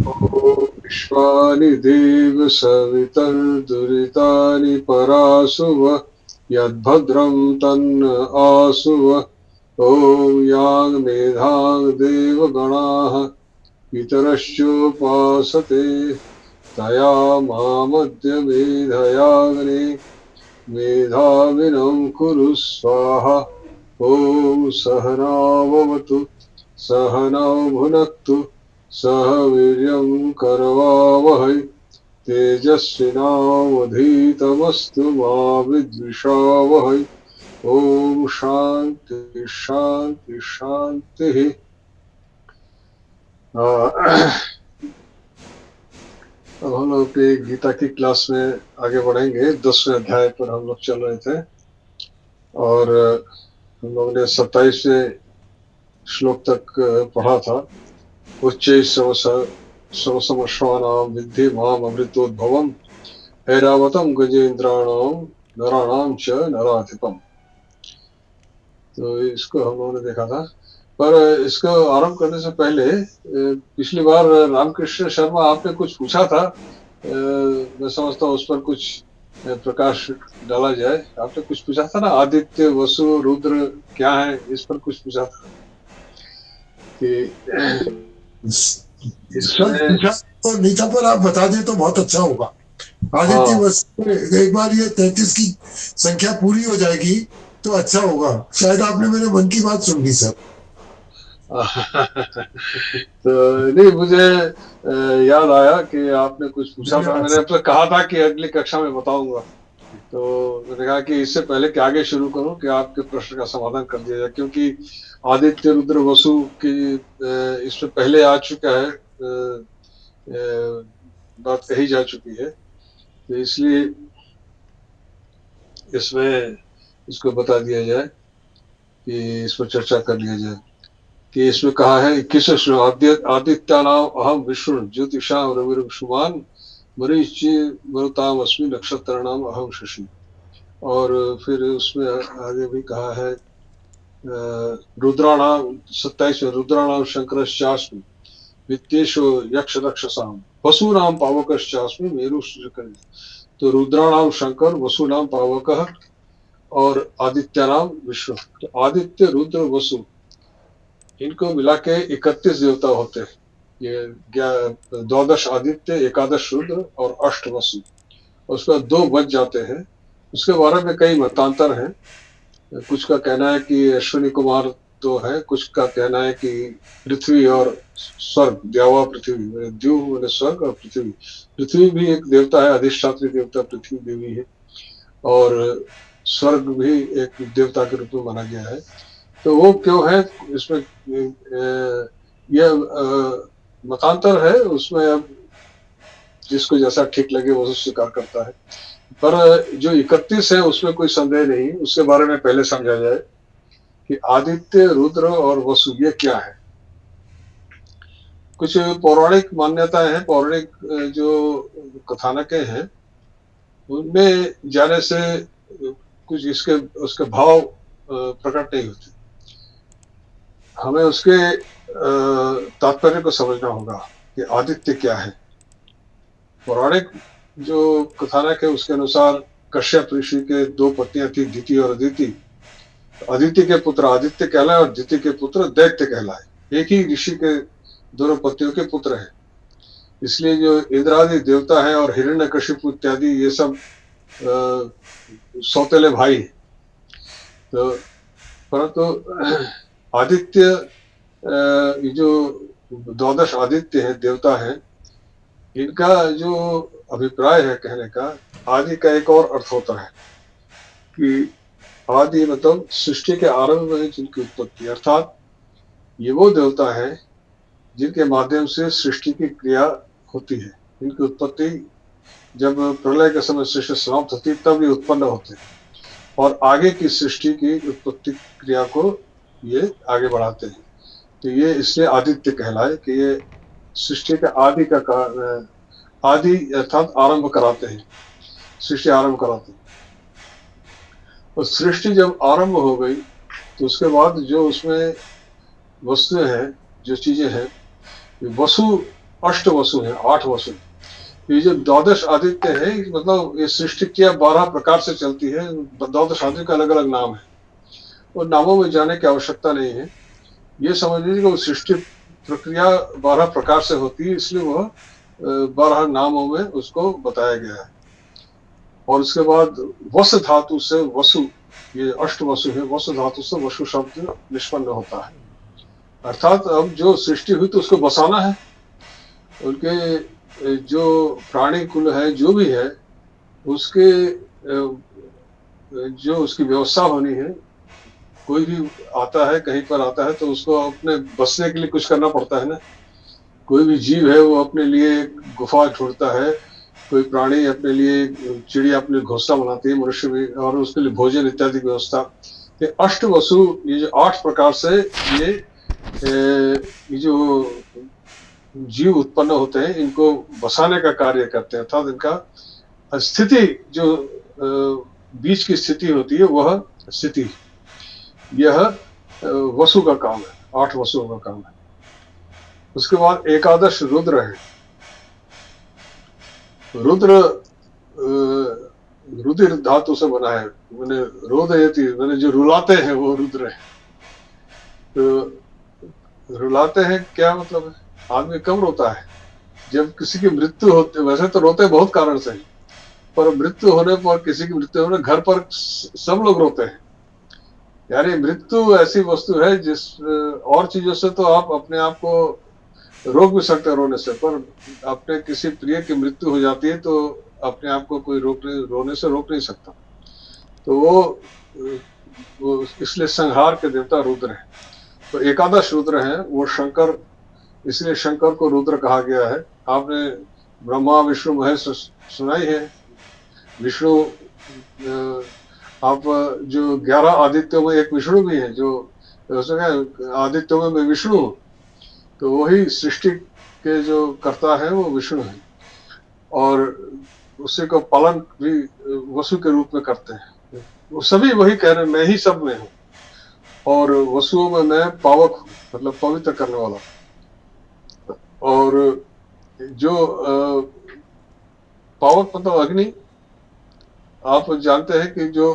विश्वानि देव सवितर्दुरितानि परासुव यद्भद्रं तन्न आसुव। ॐ यां मेधां देवगणाः पितरश्चोपासते तया मामद्य मेधयाग्ने मेधाविनं कुरु स्वाहा। ॐ सहनाववतु सहनौ भुनक्तु सह वीर्यं करवावहै तेजस्विनावधीतमस्तु मा विद्विषावहै। ओम शांति शांति शांति। अब हम लोग अपनी गीता की क्लास में आगे बढ़ेंगे। 10वें अध्याय पर हम लोग चल रहे थे और हम लोगों ने 27वें श्लोक तक पढ़ा था। उच्चैः समसमश्वानां विद्धि माम अमृतोद्भवम् ऐरावतं गजेन्द्राणां नराणां च नराधिपम्। तो इसको हम लोगों ने देखा था, पर इसको आरंभ करने से पहले पिछली बार रामकृष्ण शर्मा आपने कुछ पूछा था। मैं समझता हूँ उस पर कुछ प्रकाश डाला जाए। आपने कुछ पूछा था ना, आदित्य वसु रुद्र क्या है, इस पर कुछ पूछा था कि इसमें तो नहीं था, पर आप बता दें तो बहुत अच्छा होगा। आदित्य वस्तु एक बार ये 33 की संख्या पूरी हो जाएगी तो अच्छा होगा। शायद आपने मेरे मन की बात सुन ली सर। तो नहीं, मुझे याद आया कि आपने कुछ पूछा था। मैंने आपसे कहा था कि अगली कक्षा में बताऊंगा, तो मैंने कहा कि इससे पहले कि आगे शुरू करूं कि आपके प्रश्न का समाधान कर दिया जाए, क्योंकि आदित्य रुद्र वसु की इसमें पहले आ चुका है, बात कही जा चुकी है, तो इसलिए इसमें इसको बता दिया जाए कि इस पर चर्चा कर लिया जाए कि इसमें कहा है 21 श्लोक, आदित्यानाम अहम विष्णु ज्योतिषाम रविर्षुमान मरीचि मरुताम अस्मि नक्षत्राणाम अहम शशि। और फिर उसमें आगे भी कहा है रुद्राणाम 27 में रुद्राणाम शंकरश्चास्मि वित्तेषु यक्ष रक्षसाम वसूनाम पावकश्चास्मि मेरु। तो रुद्राणाम शंकर, वसुनाम पावक और आदित्यानाम विष्णु। तो आदित्य रुद्र वसु इनको मिला के 31 देवता होते हैं। ये 12 आदित्य, 11 रुद्र और 8 वसु। उसका 2 बच जाते हैं। उसके बारे में कई मतांतर हैं। कुछ का कहना है कि अश्विनी कुमार 2 है, कुछ का कहना है कि पृथ्वी और स्वर्ग, द्यावा पृथ्वी, द्यू मैंने स्वर्ग और पृथ्वी। पृथ्वी भी एक देवता है, अधिष्ठात्री देवता पृथ्वी देवी है, और स्वर्ग भी एक देवता के रूप में माना गया है। तो वो क्यों है, इसमें यह मतांतर है। उसमें अब जिसको जैसा ठीक लगे वो स्वीकार करता है, पर जो 31 है उसमें कोई संदेह नहीं। उसके बारे में पहले समझा जाए कि आदित्य रुद्र और वसु ये क्या है। कुछ पौराणिक मान्यताएं हैं, पौराणिक जो कथानकें हैं, उनमें जाने से कुछ इसके उसके भाव प्रकट नहीं होते। हमें उसके तात्पर्य को समझना होगा कि आदित्य क्या है। पौराणिक जो कथानक है उसके अनुसार कश्यप ऋषि के 2 पत्नियां थी, दिति और अदिति। अदिति के पुत्र आदित्य कहलाए और दिति के पुत्र दैत्य कहलाए। एक ही ऋषि के दोनों पतियों के पुत्र हैं। इसलिए जो इंद्रादि देवता है और हिरण्यकशिपु इत्यादि ये सब सौतेले भाई हैं। तो परंतु आदित्य, ये जो 12 आदित्य है देवता है, इनका जो अभिप्राय है कहने का, आदि का एक और अर्थ होता है कि आदि मतलब सृष्टि के आरंभ में जिनकी उत्पत्ति, अर्थात ये वो देवता है जिनके माध्यम से सृष्टि की क्रिया होती है। इनकी उत्पत्ति जब प्रलय के समय सृष्टि समाप्त होती तब ये उत्पन्न होते हैं और आगे की सृष्टि की उत्पत्ति क्रिया को ये आगे बढ़ाते हैं। तो ये इसलिए आदित्य कहलाए कि ये सृष्टि के आदि का कारण, आदि अर्थात आरंभ कराते हैं, सृष्टि आरंभ कराते हैं। और सृष्टि जब आरंभ हो गई तो उसके बाद जो उसमें वस्तुएं हैं, जो चीजें हैं, वसु अष्ट वसु हैं, 8 वसु। ये जो द्वादश आदित्य है, मतलब ये सृष्टि क्या 12 प्रकार से चलती है। द्वादश आदित्य का अलग अलग नाम है, और नामों में जाने की आवश्यकता नहीं है। ये समझ लीजिए कि वो सृष्टि प्रक्रिया 12 प्रकार से होती है, इसलिए वह 12 नामों में उसको बताया गया है। और उसके बाद वस धातु से वसु, ये अष्ट वसु है, वस धातु से वसु शब्द निष्पन्न होता है। अर्थात अब जो सृष्टि हुई तो उसको बसाना है। उनके जो प्राणी कुल है, जो भी है, उसके जो उसकी व्यवस्था होनी है। कोई भी आता है, कहीं पर आता है, तो उसको अपने बसने के लिए कुछ करना पड़ता है ना। कोई भी जीव है, वो अपने लिए गुफा ढूंढता है। कोई प्राणी अपने लिए, चिड़िया अपने घोंसला बनाती है, मनुष्य भी, और उसके लिए भोजन इत्यादि की व्यवस्था। ये अष्ट वसु, ये जो 8 प्रकार से ये जो जीव उत्पन्न होते हैं, इनको बसाने का कार्य करते हैं। अर्थात इनका स्थिति, जो बीच की स्थिति होती है, वह स्थिति, यह वसु का काम है, 8 वसुओं का काम है। उसके बाद एकादश रुद्र है। रुद्र रुधिर धातु से बना है, मैंने रोदयति, मैंने जो रुलाते हैं वो रुद्र है। तो रुलाते हैं क्या मतलब है? आदमी कब रोता है? जब किसी की मृत्यु होती। वैसे तो रोते बहुत कारण से, पर मृत्यु होने पर, किसी की मृत्यु होने, घर पर सब लोग रोते हैं। यानी मृत्यु ऐसी वस्तु है जिस और चीजों से तो आप अपने आप को रोक भी सकते हैं रोने से, पर अपने किसी प्रिय की मृत्यु हो जाती है तो अपने आप को कोई रोने से रोक नहीं सकता। तो वो इसलिए संहार के देवता रुद्र है। तो एकादश रुद्र है, वो शंकर, इसलिए शंकर को रुद्र कहा गया है। आपने ब्रह्मा विष्णु महेश सुनाई है। विष्णु, आप जो 11 आदित्यों में एक विष्णु भी है, जो आदित्यों में मैं विष्णु हूँ, तो वही सृष्टि के जो कर्ता है वो विष्णु है, और उसी को पालन भी वसु के रूप में करते हैं। वो सभी वही कह रहे हैं, मैं ही सब में हूँ, और वसुओं में मैं पावक हूँ, मतलब पवित्र करने वाला। और जो पावक मतलब अग्नि। आप जानते हैं कि जो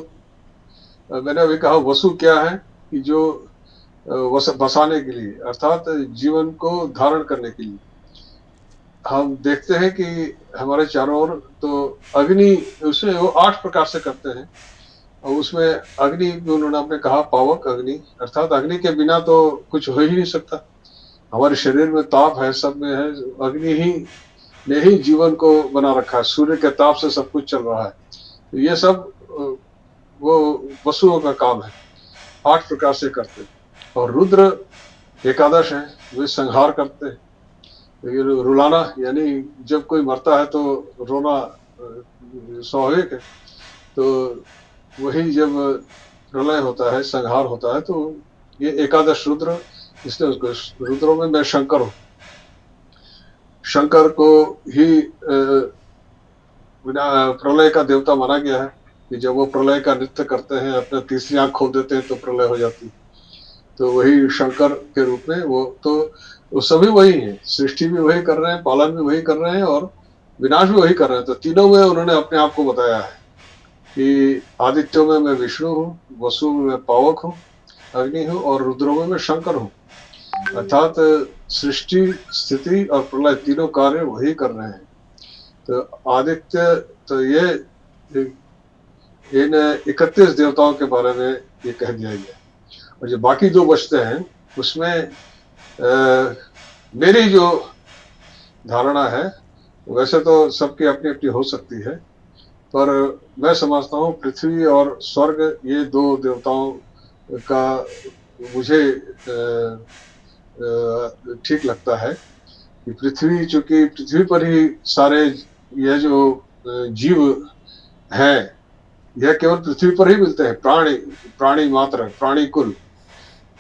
मैंने अभी कहा, वसु क्या है कि जो बसाने के लिए, अर्थात जीवन को धारण करने के लिए। हम देखते हैं कि हमारे चारों ओर तो अग्नि, उसमें वो 8 प्रकार से करते हैं, और उसमें अग्नि भी उन्होंने आपने कहा, पावक अग्नि, अर्थात अग्नि के बिना तो कुछ हो ही नहीं सकता। हमारे शरीर में ताप है, सब में है, अग्नि ही ने ही जीवन को बना रखा है। सूर्य के ताप से सब कुछ चल रहा है। तो ये सब वो वसुओं का काम है, 8 प्रकार से करते हैं। और रुद्र एकादश है, वे संहार करते हैं। ये रुलाना, यानी जब कोई मरता है तो रोना स्वाभाविक है। तो वही जब प्रलय होता है, संहार होता है, तो ये एकादश रुद्र, इसलिए उसको रुद्रों में मैं शंकर हूँ। शंकर को ही प्रलय का देवता माना गया है, कि जब वो प्रलय का नृत्य करते हैं, अपना तीसरी आंख खोल देते हैं, तो प्रलय हो जाती है। तो वही शंकर के रूप में वो सभी वही है, सृष्टि भी वही कर रहे हैं, पालन भी वही कर रहे हैं, और विनाश भी वही कर रहे हैं। तो तीनों में उन्होंने अपने आप को बताया है कि आदित्यों में मैं विष्णु हूँ, वसु में मैं पावक हूँ, अग्नि हूँ, और रुद्रों में मैं शंकर हूँ। अर्थात सृष्टि, स्थिति और प्रलय तीनों कार्य वही कर रहे हैं। तो आदित्य, तो ये इन 31 देवताओं के बारे में ये कह दिया गया। और जो बाकी 2 बचते हैं, उसमें मेरी जो धारणा है, वैसे तो सबकी अपनी अपनी हो सकती है, पर मैं समझता हूँ पृथ्वी और स्वर्ग, ये 2 देवताओं का मुझे ठीक लगता है। कि पृथ्वी, चूंकि पृथ्वी पर ही सारे यह जो जीव हैं, यह केवल पृथ्वी पर ही मिलते हैं। प्राणी मात्र, प्राणी कुल,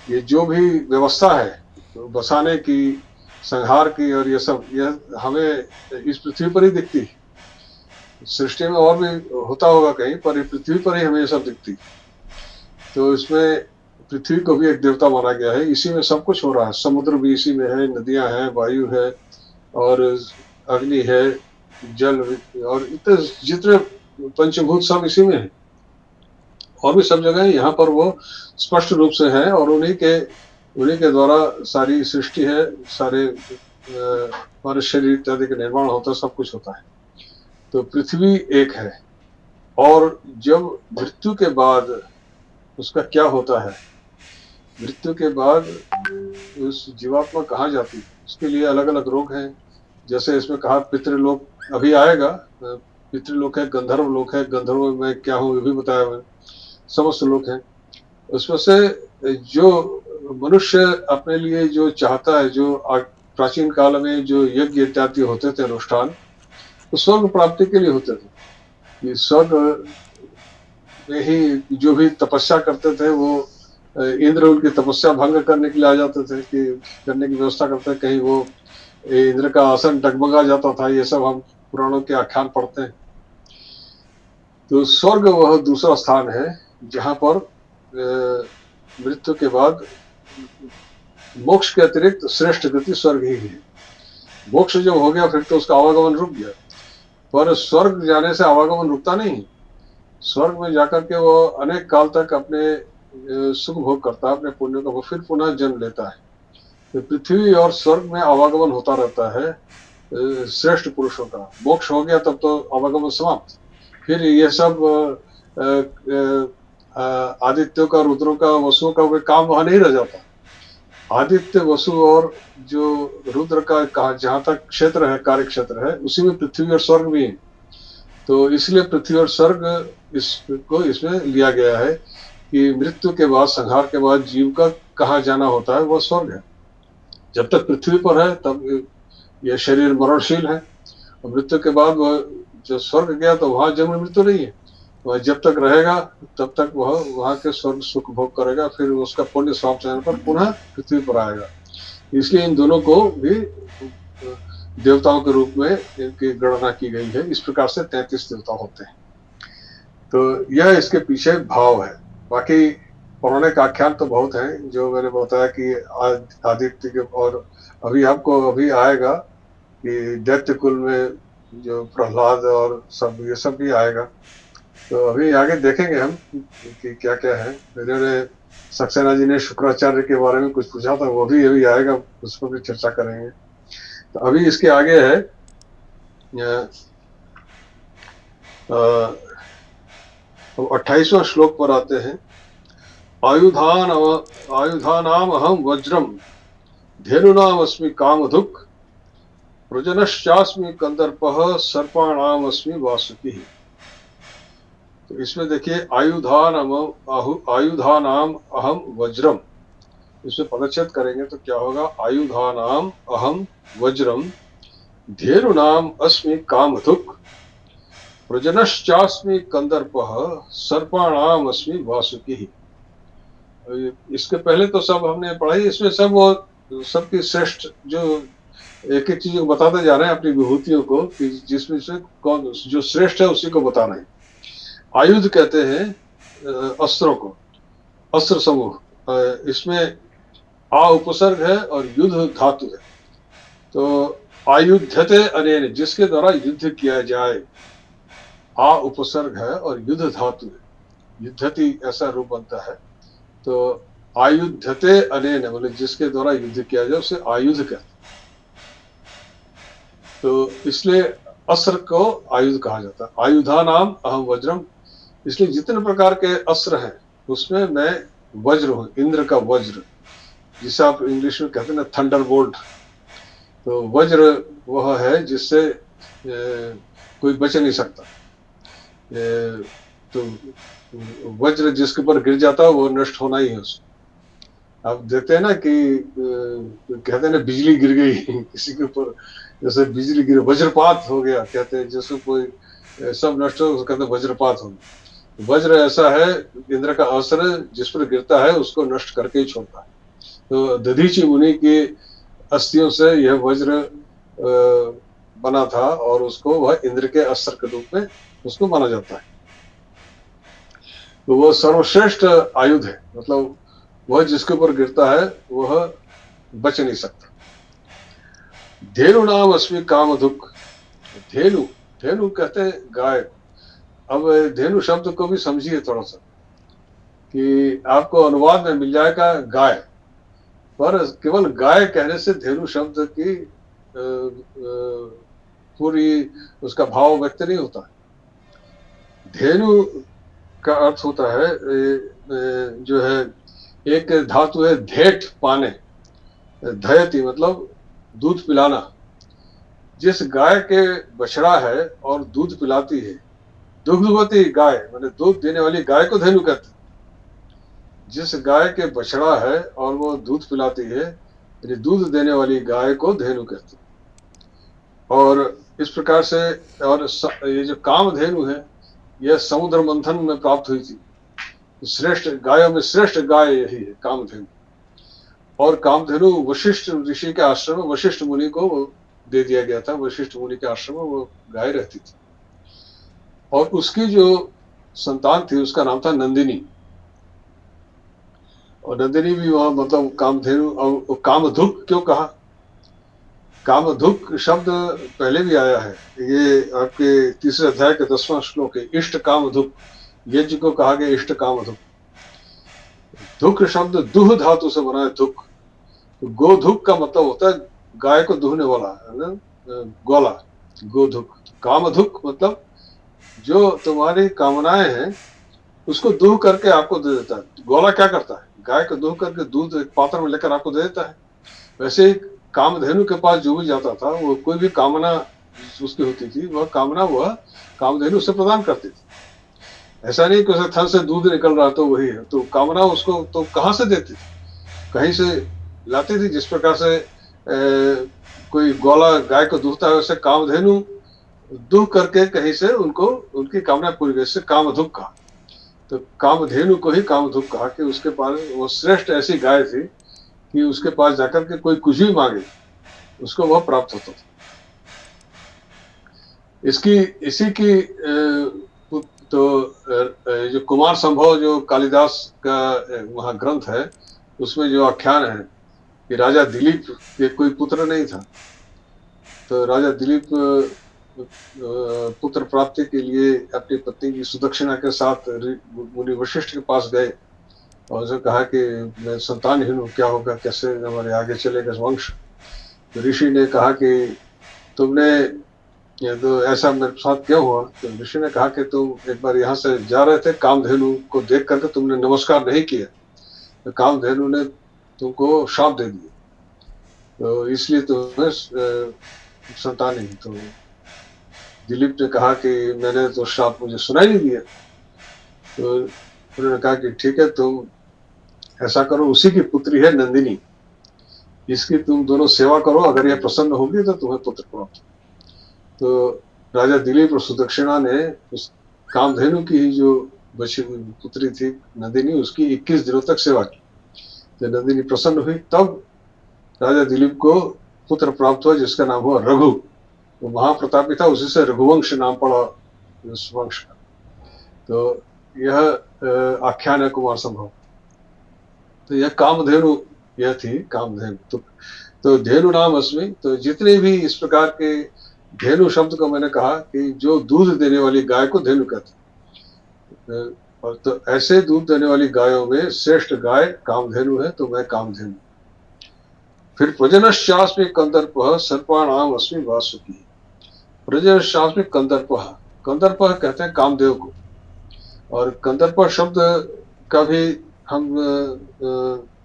ये जो भी व्यवस्था है बसाने की, संहार की, और ये सब, यह हमें इस पृथ्वी पर ही दिखती है। सृष्टि में और भी होता होगा कहीं, पर ये पृथ्वी पर ही हमें ये सब दिखती। तो इसमें पृथ्वी को भी एक देवता माना गया है। इसी में सब कुछ हो रहा है, समुद्र भी इसी में है, नदियां हैं, वायु है, और अग्नि है, जल, और इतने जितने पंचभूत सब इसी में है। और भी सब जगह है, यहाँ पर वो स्पष्ट रूप से है, और उन्हीं के द्वारा सारी सृष्टि है, सारे हमारे शरीर इत्यादि का निर्माण होता है, सब कुछ होता है। तो पृथ्वी एक है। और जब मृत्यु के बाद उसका क्या होता है, मृत्यु के बाद उस जीवात्मा कहाँ जाती है, उसके लिए अलग अलग लोक हैं। जैसे इसमें कहा पितृलोक अभी आएगा, पितृलोक है, गंधर्व लोक है, गंधर्व में क्या हो ये भी बताया हुआ है, समस्त लोक है। उसमें से जो मनुष्य अपने लिए जो चाहता है, जो प्राचीन काल में जो यज्ञ इत्यादि होते थे अनुष्ठान, तो स्वर्ग प्राप्ति के लिए होते थे। ये स्वर्ग में ही जो भी तपस्या करते थे, वो इंद्र उनकी तपस्या भंग करने के लिए आ जाते थे, कि करने की व्यवस्था करते, कहीं वो इंद्र का आसन डगमगा जाता था। ये सब हम पुराणों के आख्यान पढ़ते हैं। तो स्वर्ग वह दूसरा स्थान है जहां पर मृत्यु के बाद मोक्ष के अतिरिक्त श्रेष्ठ गति स्वर्ग ही है। मोक्ष जब हो गया फिर तो उसका आवागमन रुक गया, पर स्वर्ग जाने से आवागमन रुकता नहीं। स्वर्ग में जाकर के वो अनेक काल तक अपने सुख भोग करता है, अपने पुण्य का, वो फिर पुनः जन्म लेता है। तो पृथ्वी और स्वर्ग में आवागमन होता रहता है श्रेष्ठ पुरुषों का। मोक्ष हो गया तब तो आवागमन समाप्त। फिर ये सब आदित्यों का, रुद्रों का, वसुओं का कोई काम वहां नहीं रह जाता। आदित्य, वसु और जो रुद्र का जहां तक क्षेत्र है, कार्य क्षेत्र है, उसी में पृथ्वी और स्वर्ग भी है। तो इसलिए पृथ्वी और स्वर्ग इसको इसमें लिया गया है कि मृत्यु के बाद, संहार के बाद जीव का कहाँ जाना होता है, वह स्वर्ग है। जब तक पृथ्वी पर है तब यह शरीर मरणशील है, और मृत्यु के बाद वह जो स्वर्ग गया तो वहां जन्म मृत्यु नहीं है। वह जब तक रहेगा तब तक वह वहां के स्वर्ग सुख भोग करेगा, फिर उसका पुण्य समाप्त होने पर पुनः पृथ्वी पर आएगा। इसलिए इन दोनों को भी देवताओं के रूप में इनकी गणना की गई है। इस प्रकार से 33 देवता होते हैं। तो यह इसके पीछे भाव है। बाकी पौराणिक आख्यान तो बहुत हैं, जो मैंने बताया कि आदित्य के, और अभी आएगा कि दैत्य कुल में जो प्रहलाद और सब, ये सब भी आएगा। तो अभी आगे देखेंगे हम कि क्या क्या है। मेरे सक्सेना जी ने शुक्राचार्य के बारे में कुछ पूछा था, वो भी अभी आएगा, उस पर भी चर्चा करेंगे। तो अभी इसके आगे है 28वां श्लोक पर आते हैं। आयुधानाम अहम वज्रम धेनुनाम अस्मि कामधुक् प्रजनश्चास्मि कंदर्पः सर्पाणाम अस्मि वासुकी। तो इसमें देखिए आयुधानाम अहम वज्रम, इसमें पदच्छेद करेंगे तो क्या होगा, आयुधानाम अहम वज्रम धेनुनाम अस्मि कामधुक् प्रजनश्चास्मि कंदर्पः सर्पाणाम अस्मि वासुकी। इसके पहले तो सब हमने पढ़ाई, इसमें सब वो सबकी श्रेष्ठ जो एक एक चीज को बताते जा रहे हैं, अपनी विभूतियों को, कि जिसमें से कौन जो श्रेष्ठ है उसी को बता रहे हैं। आयुध कहते हैं अस्त्रों को, अस्त्र समूह। इसमें आ उपसर्ग है और युद्ध धातु है। तो आयुध्यते अनेन, जिसके द्वारा युद्ध किया जाए, आ उपसर्ग है और युद्ध धातु है, युद्धति ऐसा रूप बनता है। तो आयुध्यते अनेन बोले जिसके द्वारा युद्ध किया जाए उसे आयुध कहते हैं। तो इसलिए अस्त्र को आयुध कहा जाता है। आयुधा नाम अहम वज्रम, इसलिए जितने प्रकार के अस्त्र हैं उसमें मैं वज्र हूं, इंद्र का वज्र, जिसे आप इंग्लिश में कहते हैं ना थंडरबोल्ट। तो वज्र वह है जिससे कोई बच नहीं सकता। तो वज्र जिसके ऊपर गिर जाता है वो नष्ट होना ही है उसको। आप देखते हैं ना कि कहते हैं ना बिजली गिर गई किसी के ऊपर, जैसे बिजली गिर, वज्रपात हो गया कहते हैं, जैसे कोई सब नष्ट हो कहते हैं वज्रपात हो गया। वज्र ऐसा है, इंद्र का अस्त्र, जिस पर गिरता है उसको नष्ट करके ही छोड़ता है। तो दधीचि मुनि की अस्थियों से यह वज्र बना था, और उसको वह इंद्र के अस्त्र के रूप में उसको माना जाता है। तो वह सर्वश्रेष्ठ आयुध है, मतलब वह जिसके ऊपर गिरता है वह बच नहीं सकता। धेनु नाम अस्मि काम दुख। धेनु, धेनु कहते हैं गाय। अब धेनु शब्द को भी समझिए थोड़ा सा, कि आपको अनुवाद में मिल जाएगा गाय, पर केवल गाय कहने से धेनु शब्द की पूरी उसका भाव व्यक्त नहीं होता। धेनु का अर्थ होता है जो है, एक धातु है धेट, पाने, धयति मतलब दूध पिलाना। जिस गाय के बछड़ा है और दूध पिलाती है, दुग्धवती गाय माने दूध देने वाली गाय को धेनु कहते हैं। जिस गाय के बछड़ा है और वो दूध पिलाती है, यानी दूध देने वाली गाय को धेनु कहते हैं। और इस प्रकार से, और ये जो कामधेनु है, यह समुद्र मंथन में प्राप्त हुई थी। श्रेष्ठ गायों में श्रेष्ठ गाय यही है, कामधेनु। और कामधेनु वशिष्ठ ऋषि के आश्रम में वशिष्ठ मुनि को दे दिया गया था। वशिष्ठ मुनि के आश्रम में वो गाय रहती थी, और उसकी जो संतान थी उसका नाम था नंदिनी। और नंदिनी भी वहां मतलब कामधेनु। और कामधुक क्यों कहा? कामधुक शब्द पहले भी आया है, ये आपके तीसरे अध्याय के 10वां श्लोक है। इष्ट कामधुक, यज्ञ को कहा गया इष्ट कामधुक। धुक शब्द दुह धातु से बना है, धुक। तो गोधुक का मतलब होता है गाय को दुहने वाला, है ना, गोला, गोधुक। कामधुक मतलब जो तुम्हारी कामनाएं हैं उसको दूह करके आपको दे देता है। गोला क्या करता है? गाय को दूह करके दूध एक पात्र में लेकर आपको दे देता है। वैसे ही कामधेनु के पास जो भी जाता था, वो कोई भी कामना उसकी होती थी, वह कामना वह कामधेनु से प्रदान करती थी। ऐसा नहीं कि उसे थन से दूध निकल रहा तो वही है, तो कामना उसको तो कहाँ से देती थी? कहीं से लाती थी। जिस प्रकार से कोई गोला गाय को दूहता है, वैसे कामधेनु दूह करके कहीं से उनको उनकी कामना पूरी हुई, इससे कामधुक कहा। तो कामधेनु को ही कामधुक कहा कि उसके पास वो श्रेष्ठ ऐसी गाय थी कि उसके पास जाकर के कोई कुछ भी मांगे उसको वह प्राप्त होता था। इसी की तो जो कुमार संभव जो कालिदास का वहाँ ग्रंथ है, उसमें जो आख्यान है कि राजा दिलीप के कोई पुत्र नहीं था, तो राजा दिलीप पुत्र प्राप्ति के लिए अपनी पत्नी की सुदक्षिणा के साथ मुनि वशिष्ठ के पास गए और उसे कहा कि मैं संतानहीन हूँ, क्या होगा, कैसे हमारे आगे चलेगा वंश। तो ऋषि ने कहा कि तुमने तो ऐसा मेरे साथ क्यों हुआ? तो ऋषि ने कहा कि तुम एक बार यहाँ से जा रहे थे, कामधेनु को देख करके तुमने नमस्कार नहीं किया, तो कामधेनु ने तुमको शाप दे दिया, तो इसलिए तुम्हें संतान नहीं। तो दिलीप ने कहा कि मैंने तो शाप मुझे सुनाई नहीं दिया। तो उन्होंने कहा कि ठीक है, तुम ऐसा करो, उसी की पुत्री है नंदिनी, इसकी तुम दोनों सेवा करो, अगर यह प्रसन्न होगी तो तुम्हें पुत्र प्राप्त। तो राजा दिलीप और सुदक्षिणा ने उस कामधेनु की जो बची हुई पुत्री थी नंदिनी, उसकी 21 दिनों तक सेवा की। तो नंदिनी प्रसन्न हुई, तब राजा दिलीप को पुत्र प्राप्त हुआ जिसका नाम हुआ रघु। वो महाप्रतापी था, उसी से रघुवंश नाम पड़ा उस वंश का। तो यह आख्यान है कुमार संभव। तो यह कामधेनु, यह थी कामधेनु। तो धेनु नाम अस्मि। तो जितने भी इस प्रकार के धेनु शब्द को मैंने कहा कि जो दूध देने वाली गाय को धेनु कहते। और तो ऐसे दूध देने वाली गायों में श्रेष्ठ गाय कामधेनु है, तो मैं कामधेनु। फिर प्रजनश्चास्मि कंदर्पः सर्पाणाम अस्मि वासुकी। प्रजनश्चास्मि कंदर्पः, कंदर्पः कहते हैं कामदेव को। और कंदर्प शब्द का भी हम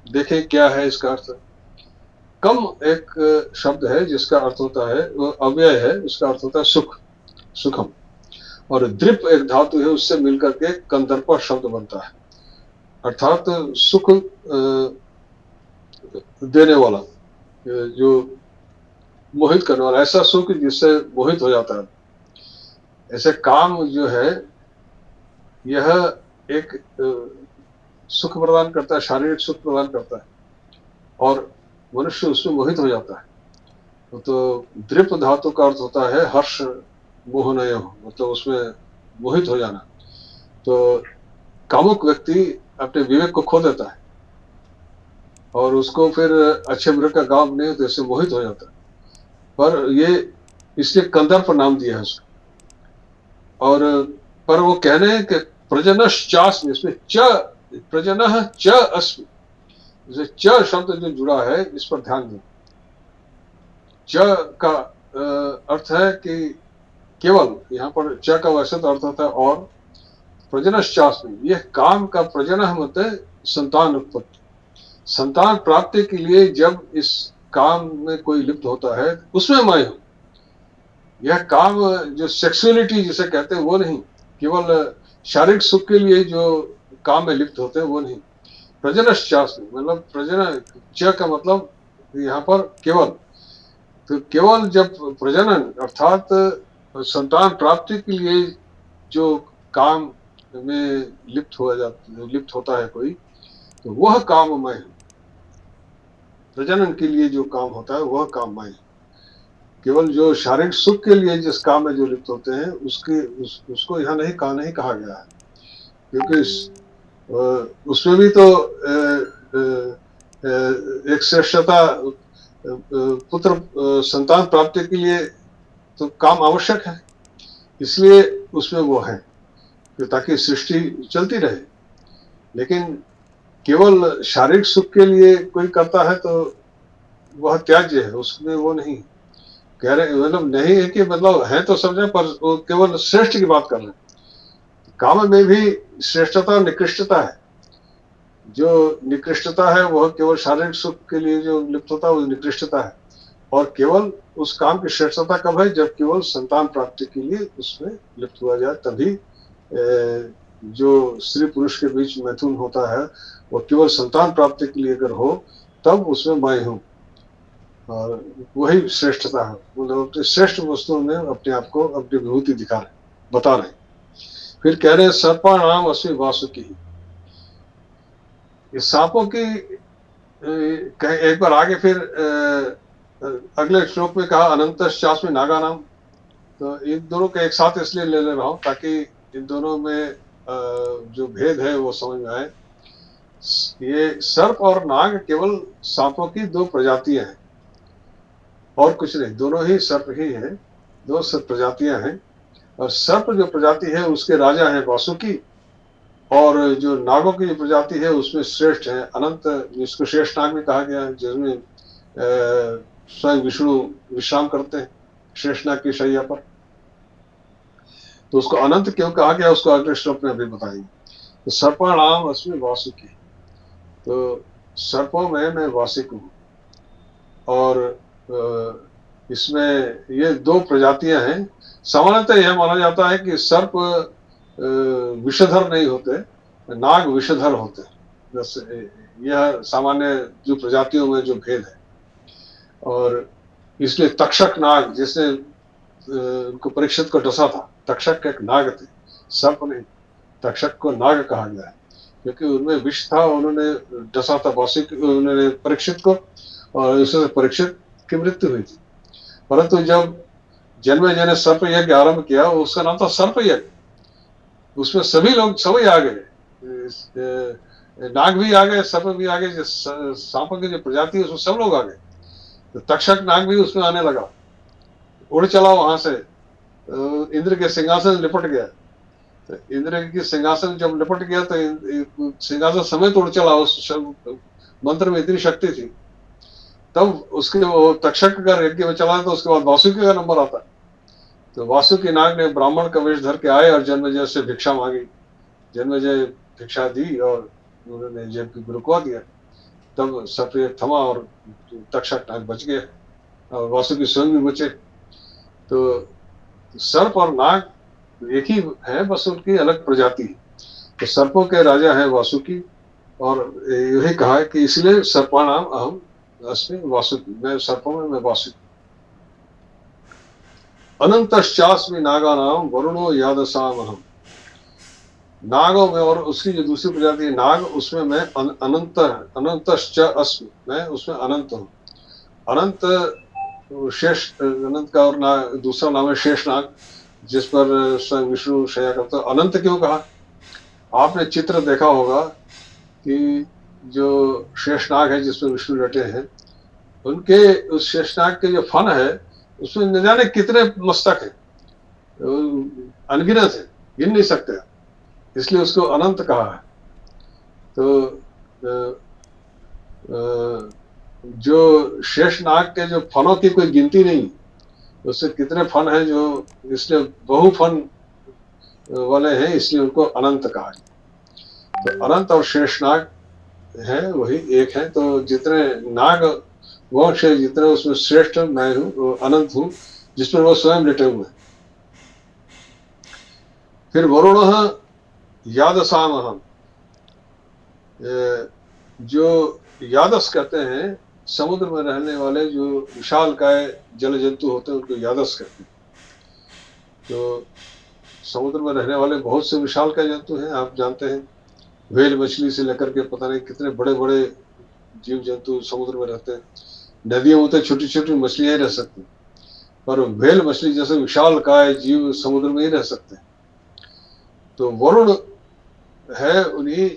देखें क्या है इसका अर्थ। कम एक शब्द है जिसका अर्थ होता है, वो अव्यय है, उसका अर्थ होता है सुख, सुखम। और द्रिप एक धातु है, उससे मिलकर के कंदर्प शब्द बनता है, अर्थात सुख देने वाला, जो मोहित करने वाला, ऐसा सुख जिससे मोहित हो जाता है। ऐसे काम जो है यह एक सुख प्रदान करता है, शारीरिक सुख प्रदान करता है, और मनुष्य उसमें मोहित हो जाता है। तो द्रिप धातु का अर्थ होता है हर्ष मोहनय, मतलब उसमें मोहित हो जाना। तो कामुक व्यक्ति अपने विवेक को खो देता है और उसको फिर अच्छे मृग का गांव नहीं होते, इससे मोहित हो जाता है। पर ये इसलिए कंदर्प नाम दिया है उसको। और पर वो कह रहे हैं कि प्रजनश्चास्मि, इसमें च, प्रजनः च अस्मि, जो च शब्द जो जुड़ा है इस पर ध्यान दें। च का अर्थ है कि केवल, यहाँ पर च का वैसे तो अर्थ होता है और, प्रजनश्चास्मि यह काम का प्रजन मत है, संतान उत्पत्ति, संतान प्राप्ति के लिए जब इस काम में कोई लिप्त होता है उसमें मैं हूं। यह काम जो सेक्सुअलिटी जिसे कहते हैं वो नहीं, केवल शारीरिक सुख के लिए जो काम में लिप्त होते हैं वो नहीं। प्रजनश्चास्मि मतलब प्रजन, च का मतलब यहाँ पर केवल, तो केवल जब प्रजनन अर्थात संतान प्राप्ति के लिए जो काम में लिप्त होता है कोई, तो वह काम मैं हूं। प्रजनन के लिए जो काम होता है वह काम मैं हूं। केवल जो शारीरिक सुख के लिए जिस काम में जो लिप्त होते हैं उसको यहाँ नहीं कहा गया है, क्योंकि उसमें भी तो एक श्रेष्ठता, पुत्र संतान प्राप्ति के लिए तो काम आवश्यक है, इसलिए उसमें वो है ताकि सृष्टि चलती रहे। लेकिन केवल शारीरिक सुख के लिए कोई करता है तो वह त्याज्य है, उसमें वो नहीं कह रहे, मतलब नहीं है कि मतलब है तो समझे, पर वो केवल श्रेष्ठ की बात कर रहे हैं। काम में भी श्रेष्ठता और निकृष्टता है। जो निकृष्टता है वह केवल शारीरिक सुख के लिए जो लिप्त होता है वो निकृष्टता है, और केवल उस काम की श्रेष्ठता कब है, जब केवल संतान प्राप्ति के लिए उसमें लिप्त हुआ जाए, तभी जो स्त्री पुरुष के बीच मैथुन होता है वो केवल संतान प्राप्ति के लिए अगर हो तब उसमें मैं हूं, और वही श्रेष्ठता है। मतलब श्रेष्ठ वस्तुओं में अपने आप को, अपनी विभूति दिखा रहे, बता रहे। फिर कह रहे हैं सर्पाणाम अस्मि वासुकी, ये सांपों की एक बार आगे फिर अगले श्लोक में कहा अनंतश्चास्मि नागा नाम। तो इन दोनों के एक साथ इसलिए ले रहा हूं ताकि इन दोनों में जो भेद है वो समझ में आए। ये सर्प और नाग केवल सांपों की दो प्रजातियां हैं और कुछ नहीं, दोनों ही सर्प ही हैं, दो सर्प प्रजातियां हैं। और सर्प जो प्रजाति है उसके राजा है वासुकी, और जो नागों की जो प्रजाति है उसमें श्रेष्ठ है अनंत, जिसको श्रेष्ठ नाग भी कहा गया है, जिसमें स्वयं विष्णु विश्राम करते हैं शेष नाग की शैया पर। तो उसको अनंत क्यों कहा गया उसको अगले श्लोक में अभी बताएंगे। तो सर्पाणाम अस्मि वासुकी, तो सर्पों में मैं वासिक हूं। और इसमें ये दो प्रजातियां हैं। सामान्यतः यह माना जाता है कि सर्प विषधर नहीं होते, नाग विषधर होते हैं। यह सामान्य जो प्रजातियों में जो भेद है। और इसलिए तक्षक नाग, जिसने उनको परीक्षित को डसा था, तक्षक एक नाग थे, सर्प नहीं। तक्षक को नाग कहा गया है क्योंकि उनमें विष था, उन्होंने डसा था उन्होंने परीक्षित को, और उससे परीक्षित की मृत्यु हुई थी। परंतु जब जन्मेजय ने सर्प यज्ञ आरंभ किया, उसका नाम था सर्प यज्ञ। उसमें सभी लोग सभी आ गए, नाग भी आ गए, सर्प भी आ गए, सांपों की जो प्रजाति है उसमें सब लोग आ गए। तो तक्षक नाग भी उसमें आने लगा, उड़ चला वहां से, इंद्र के सिंहासन लिपट गया। तो इंद्र की सिंहासन जब लिपट गया तो सिंहासन समेत उड़ चला, उस मंत्र में इतनी शक्ति थी। तब उसके वो तक्षक का यज्ञ में चला, तो उसके बाद वासुकी का नंबर आता है। तो वासुकी नाग ने ब्राह्मण का वेश धर के आए और जन्मेजय से भिक्षा मांगी। जन्मेजय भिक्षा दी और उन्होंने जब की रुकवा दिया। तब सफेद थमा और तक्षक नाग बच गए और वासुकी स्वयं भी बचे। तो सर्प और नाग एक ही है, बस उनकी अलग प्रजाति है। तो सर्पों के राजा है वासुकी, और यही कहा है कि इसलिए सर्पाणाम अहम अस्मि वासुकी, मैं सर्पों में मैं वासुकी। अनंतश्चास्मि नागानाम वरुणो यादसाम अहम, नागों में और उसकी जो दूसरी प्रजाति है नाग, उसमें मैं अनंतश्च अस्मि, मैं उसमें अनंत हूँ। अनंत शेष, अनंत का और दूसरा नाम है शेष नाग, जिस पर स्वयं विष्णु शया करता है। अनंत क्यों कहा? आपने चित्र देखा होगा कि जो शेषनाग है जिसमें विष्णु लेटे हैं, उनके उस शेषनाग के जो फन है उसमें न जाने कितने मस्तक हैं, अनगिनत है, गिन नहीं सकते, इसलिए उसको अनंत कहा है। तो अ, अ, जो शेष नाग के जो फनों की कोई गिनती नहीं, उससे कितने फन हैं, जो इसलिए बहु फन वाले हैं, इसलिए उनको अनंत कहा है। तो अनंत और शेष नाग है वही एक है। तो जितने नाग वंश है, जितने उसमें श्रेष्ठ मैं हूँ, वो अनंत हूँ, जिसमें वो स्वयं लेटे हुए हैं। फिर वरुण यादसाम हम, जो यादस कहते हैं, समुद्र में रहने वाले जो विशाल काय जल जंतु होते हैं, उनको यादस कहते हैं। तो समुद्र में रहने वाले बहुत से विशाल काय जंतु हैं, आप जानते हैं, व्हेल मछली से लेकर के पता नहीं कितने बड़े बड़े जीव जंतु समुद्र में रहते हैं। नदियों में तो छोटी छोटी मछलियां ही रह सकती हैं, पर व्हेल मछली जैसे विशाल काय जीव समुद्र में ही रह सकते हैं। तो वरुण है उन्हीं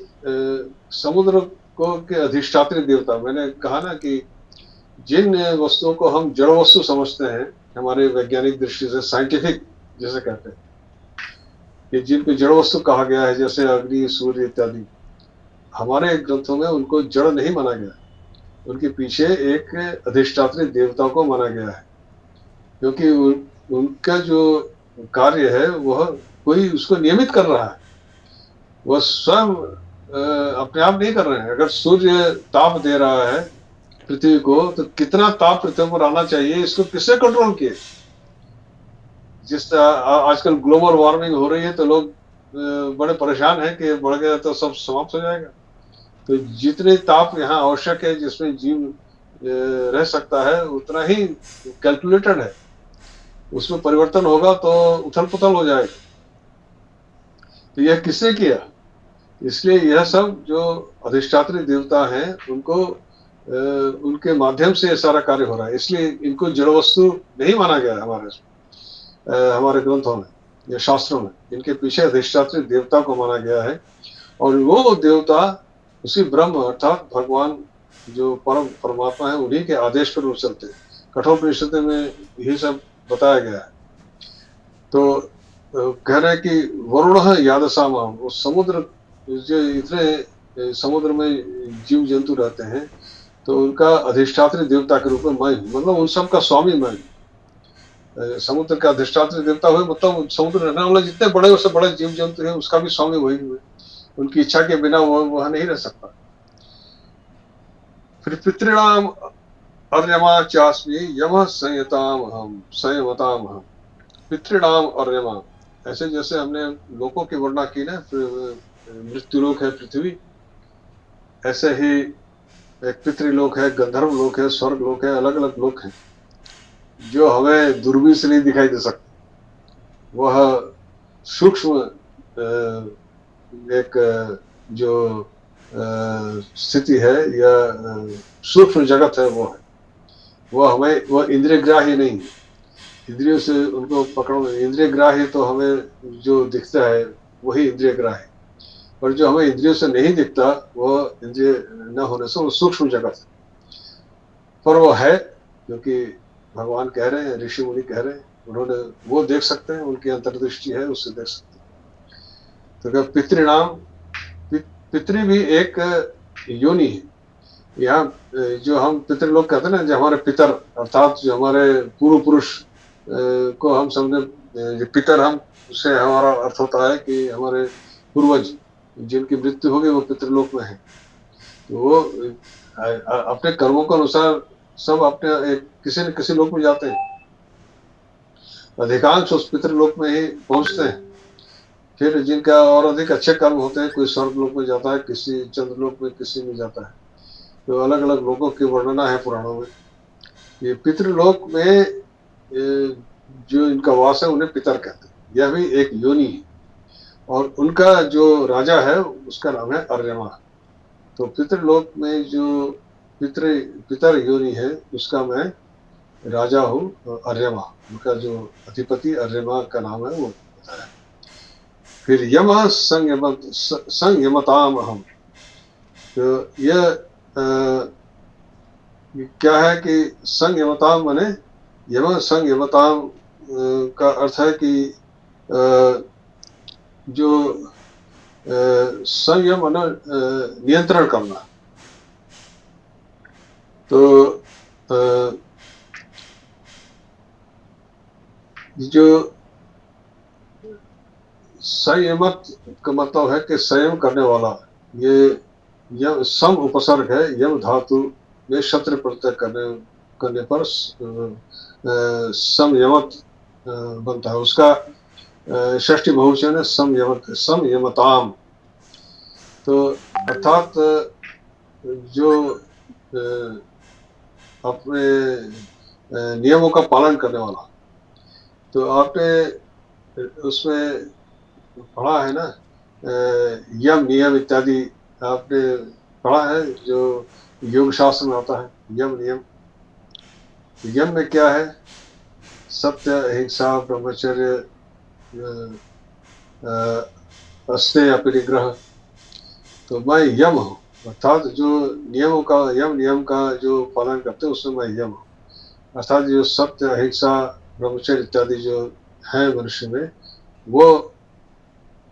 समुद्र को के अधिष्ठात्री देवता। मैंने कहा ना कि जिन वस्तुओं को हम जड़ वस्तु समझते हैं, हमारे वैज्ञानिक दृष्टि से, साइंटिफिक जैसे कहते हैं, कि जिनको जड़ वस्तु कहा गया है, जैसे अग्नि, सूर्य इत्यादि, हमारे ग्रंथों में उनको जड़ नहीं माना गया। उनके पीछे एक अधिष्ठात्री देवता को माना गया है, क्योंकि उनका जो कार्य है वह कोई उसको नियमित कर रहा है, वह स्वयं अपने आप नहीं कर रहे हैं। अगर सूर्य ताप दे रहा है पृथ्वी को, तो कितना ताप पृथ्वी पर आना चाहिए, इसको किसने कंट्रोल किया? जिस आजकल ग्लोबल वार्मिंग हो रही है, तो लोग बड़े परेशान हैं कि बढ़ गया तो सब समाप्त हो जाएगा। तो जितने ताप यहाँ आवश्यक है, जिसमें जीव रह सकता है, उतना ही कैलकुलेटेड है। उसमें परिवर्तन होगा तो उथल पुथल हो जाएगा। तो यह किसने किया? इसलिए यह सब जो अधिष्ठात्री देवता हैं, उनको उनके माध्यम से सारा कार्य हो रहा है। इसलिए इनको जड़ वस्तु नहीं माना गया है हमारे ग्रंथों में या शास्त्रों में। इनके पीछे अधिष्ठात्री देवता को माना गया है, और वो देवता उसी ब्रह्म अर्थात भगवान जो परम परमात्मा है, उन्हीं के आदेश पर वो चलते हैं। कठोपनिषद में यही सब बताया गया है। तो कह रहे हैं कि वरुण यादसाम, वो समुद्र, जो इतने समुद्र में जीव जंतु रहते हैं, तो उनका अधिष्ठात्री देवता के रूप में मैं हूँ, मतलब उन सब का स्वामी मैं हूँ। समुद्र का अधिष्ठात्री देवता हुए, मतलब समुद्र रहने वाले जितने बड़े उससे बड़े जीव जंतु है, उसका भी स्वामी वही हुए। उनकी इच्छा के बिना वो वहां नहीं रह सकता। फिर पितृणाम अर्यमा चास्मी यम संयताम हम संयमताम हम। पितृणाम अर्यमा, ऐसे जैसे हमने लोकों की वर्णना की ना, मृत्युलोक है पृथ्वी, ऐसे ही एक पितृलोक है, गंधर्व लोक है, स्वर्ग लोक है, अलग अलग लोक है, जो हमें दूरबीन से नहीं दिखाई दे सकते। वह सूक्ष्म एक जो स्थिति है, या सूक्ष्म जगत है, वो है। वह हमें, वह इंद्रिय ग्राह्य नहीं है। इंद्रियों से उनको पकड़ो, इंद्रिय ग्राह्य तो हमें जो दिखता है वही इंद्रिय ग्राह्य, पर जो हमें इंद्रियों से नहीं दिखता, वह इंद्रिय न होने से वो सूक्ष्म जगत है। पर वो है, क्योंकि भगवान कह रहे हैं, ऋषि मुनि कह रहे हैं, उन्होंने, वो देख सकते हैं, उनकी अंतर्दृष्टि है, उससे देख सकते हैं। तो क्या पितृणाम, पितृ भी एक योनि है। यहाँ जो हम पितृलोक कहते हैं ना, जो हमारे पितर अर्थात जो हमारे पूर्व पुरुष को हम समझे, पितर हम, उससे हमारा अर्थ होता है कि हमारे पूर्वज जिनकी मृत्यु होगी वो पितृलोक में है। तो वो अपने कर्मों के अनुसार सब अपने किसी न किसी लोक में जाते हैं। अधिकांश उस पितृलोक में ही पहुंचते हैं। फिर जिनका और अधिक अच्छे कर्म होते हैं, कोई स्वर्ग लोक में जाता है, किसी चंद्रलोक में, किसी में जाता है। तो अलग अलग लोगों की वर्णना है पुराणों में। ये पितृलोक में जो इनका वास है, उन्हें पितर कहते हैं। यह भी एक योनि है, और उनका जो राजा है उसका नाम है अर्यमा। तो पितृलोक में जो पितर योनि है, उसका मैं राजा हूँ, अर्यमा। उनका जो अधिपति अर्यमा का नाम है, वो बताया। फिर यम संयमताम अहम। तो यह क्या है कि संयमताम माने यम संग यमताम का अर्थ है कि जो संयम है ना, नियंत्रण करना। तो जो संयमत का मतलब है कि संयम करने वाला। ये यम सम उपसर्ग है, यम धातु में शत्रु प्रत्यय करने पर संयमत बनता है। उसका षष्ठी बहुवचन है संयमत, संयमताम। तो अर्थात जो अपने नियमों का पालन करने वाला। तो आपने उसमें पढ़ा है ना, यम नियम इत्यादि आपने पढ़ा है, जो योग शास्त्र में आता है यम नियम। यम में क्या है? सत्य, अहिंसा, ब्रह्मचर्य, अस्तेय अपरिग्रह। तो मैं यम हूँ, अर्थात जो नियम का जो पालन करते हैं उसमें मैं यम हूँ। अर्थात जो सत्य, अहिंसा, ब्रह्मचर्य इत्यादि जो है मनुष्य में, वो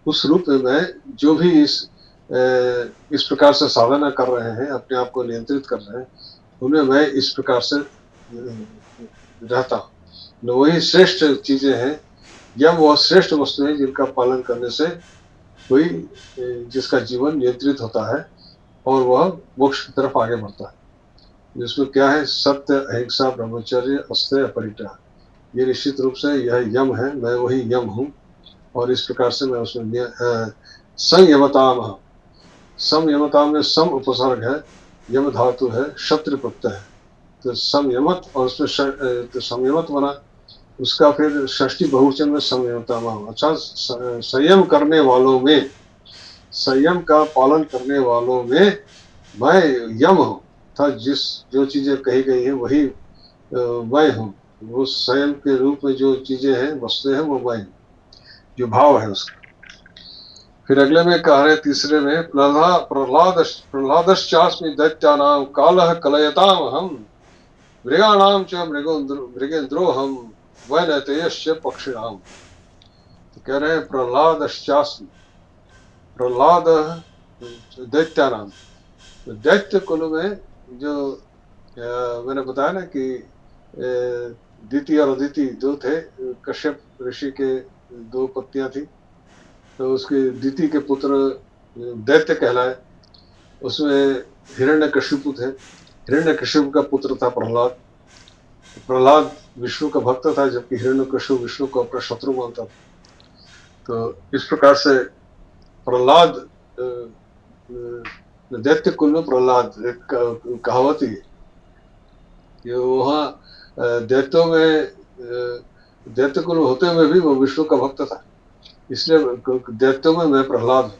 उस रूप में मैं जो भी इस प्रकार से साधना कर रहे हैं, अपने आप को नियंत्रित कर रहे हैं, उनमें मैं इस प्रकार से रहता हूँ। वही श्रेष्ठ चीजें हैं। यम वह श्रेष्ठ वस्तु है जिनका पालन करने से कोई जिसका जीवन नियंत्रित होता है और वह मोक्ष की तरफ आगे बढ़ता है। जिसमें क्या है? सत्य, अहिंसा, ब्रह्मचर्य, अस्तेय अपरिग्रह। ये निश्चित रूप से यह यम है, मैं वही यम हूँ। और इस प्रकार से मैं उसमें संयमताम। संयमताम में सम उपसर्ग है, यम धातु है, शत्रु प्रत्यय है। तो संयमत, और उसमें तो संयमत बना, उसका फिर षष्ठी बहुवचन में संयमताम। अच्छा, संयम करने वालों में, संयम का पालन करने वालों में मैं यम हूँ। था जो चीजें कही गई हैं वही मैं हूँ। वो संयम के रूप में जो चीजें हैं, वस्तुएं हैं, वो मैं हूँ, जो भाव है उसका। फिर अगले में कह रहे तीसरे में, प्रह्लादश्चास्मि दैत्यानां कालः कलयताम हम, मृगाणाम च मृगेंद्रोहम वैनतेयश्च पक्षिणाम। तो कह रहे हैं प्रह्लादश्चास्मि, प्रह्लाद दैत्यानाम। तो दैत्य कुल में जो मैंने बताया ना कि दिति और अदिति दो थे, कश्यप ऋषि के दो पत्नियां थी। तो उसके दिति के पुत्र दैत्य कहलाए। उसमें हिरण्यकशिपु थे, हिरण्यकशिपु का पुत्र था प्रहलाद। प्रहलाद विष्णु का भक्त था, जबकि हिरण्यकशिपु विष्णु को अपना शत्रु मानता था। तो इस प्रकार से प्रहलाद, दैत्य कुल में प्रहलाद एक कहावत ही, वहाँ दैत्यों में दैत्य कुल होते हुए भी वो विष्णु का भक्त था, इसलिए दैत्यों में मैं प्रहलाद हूँ।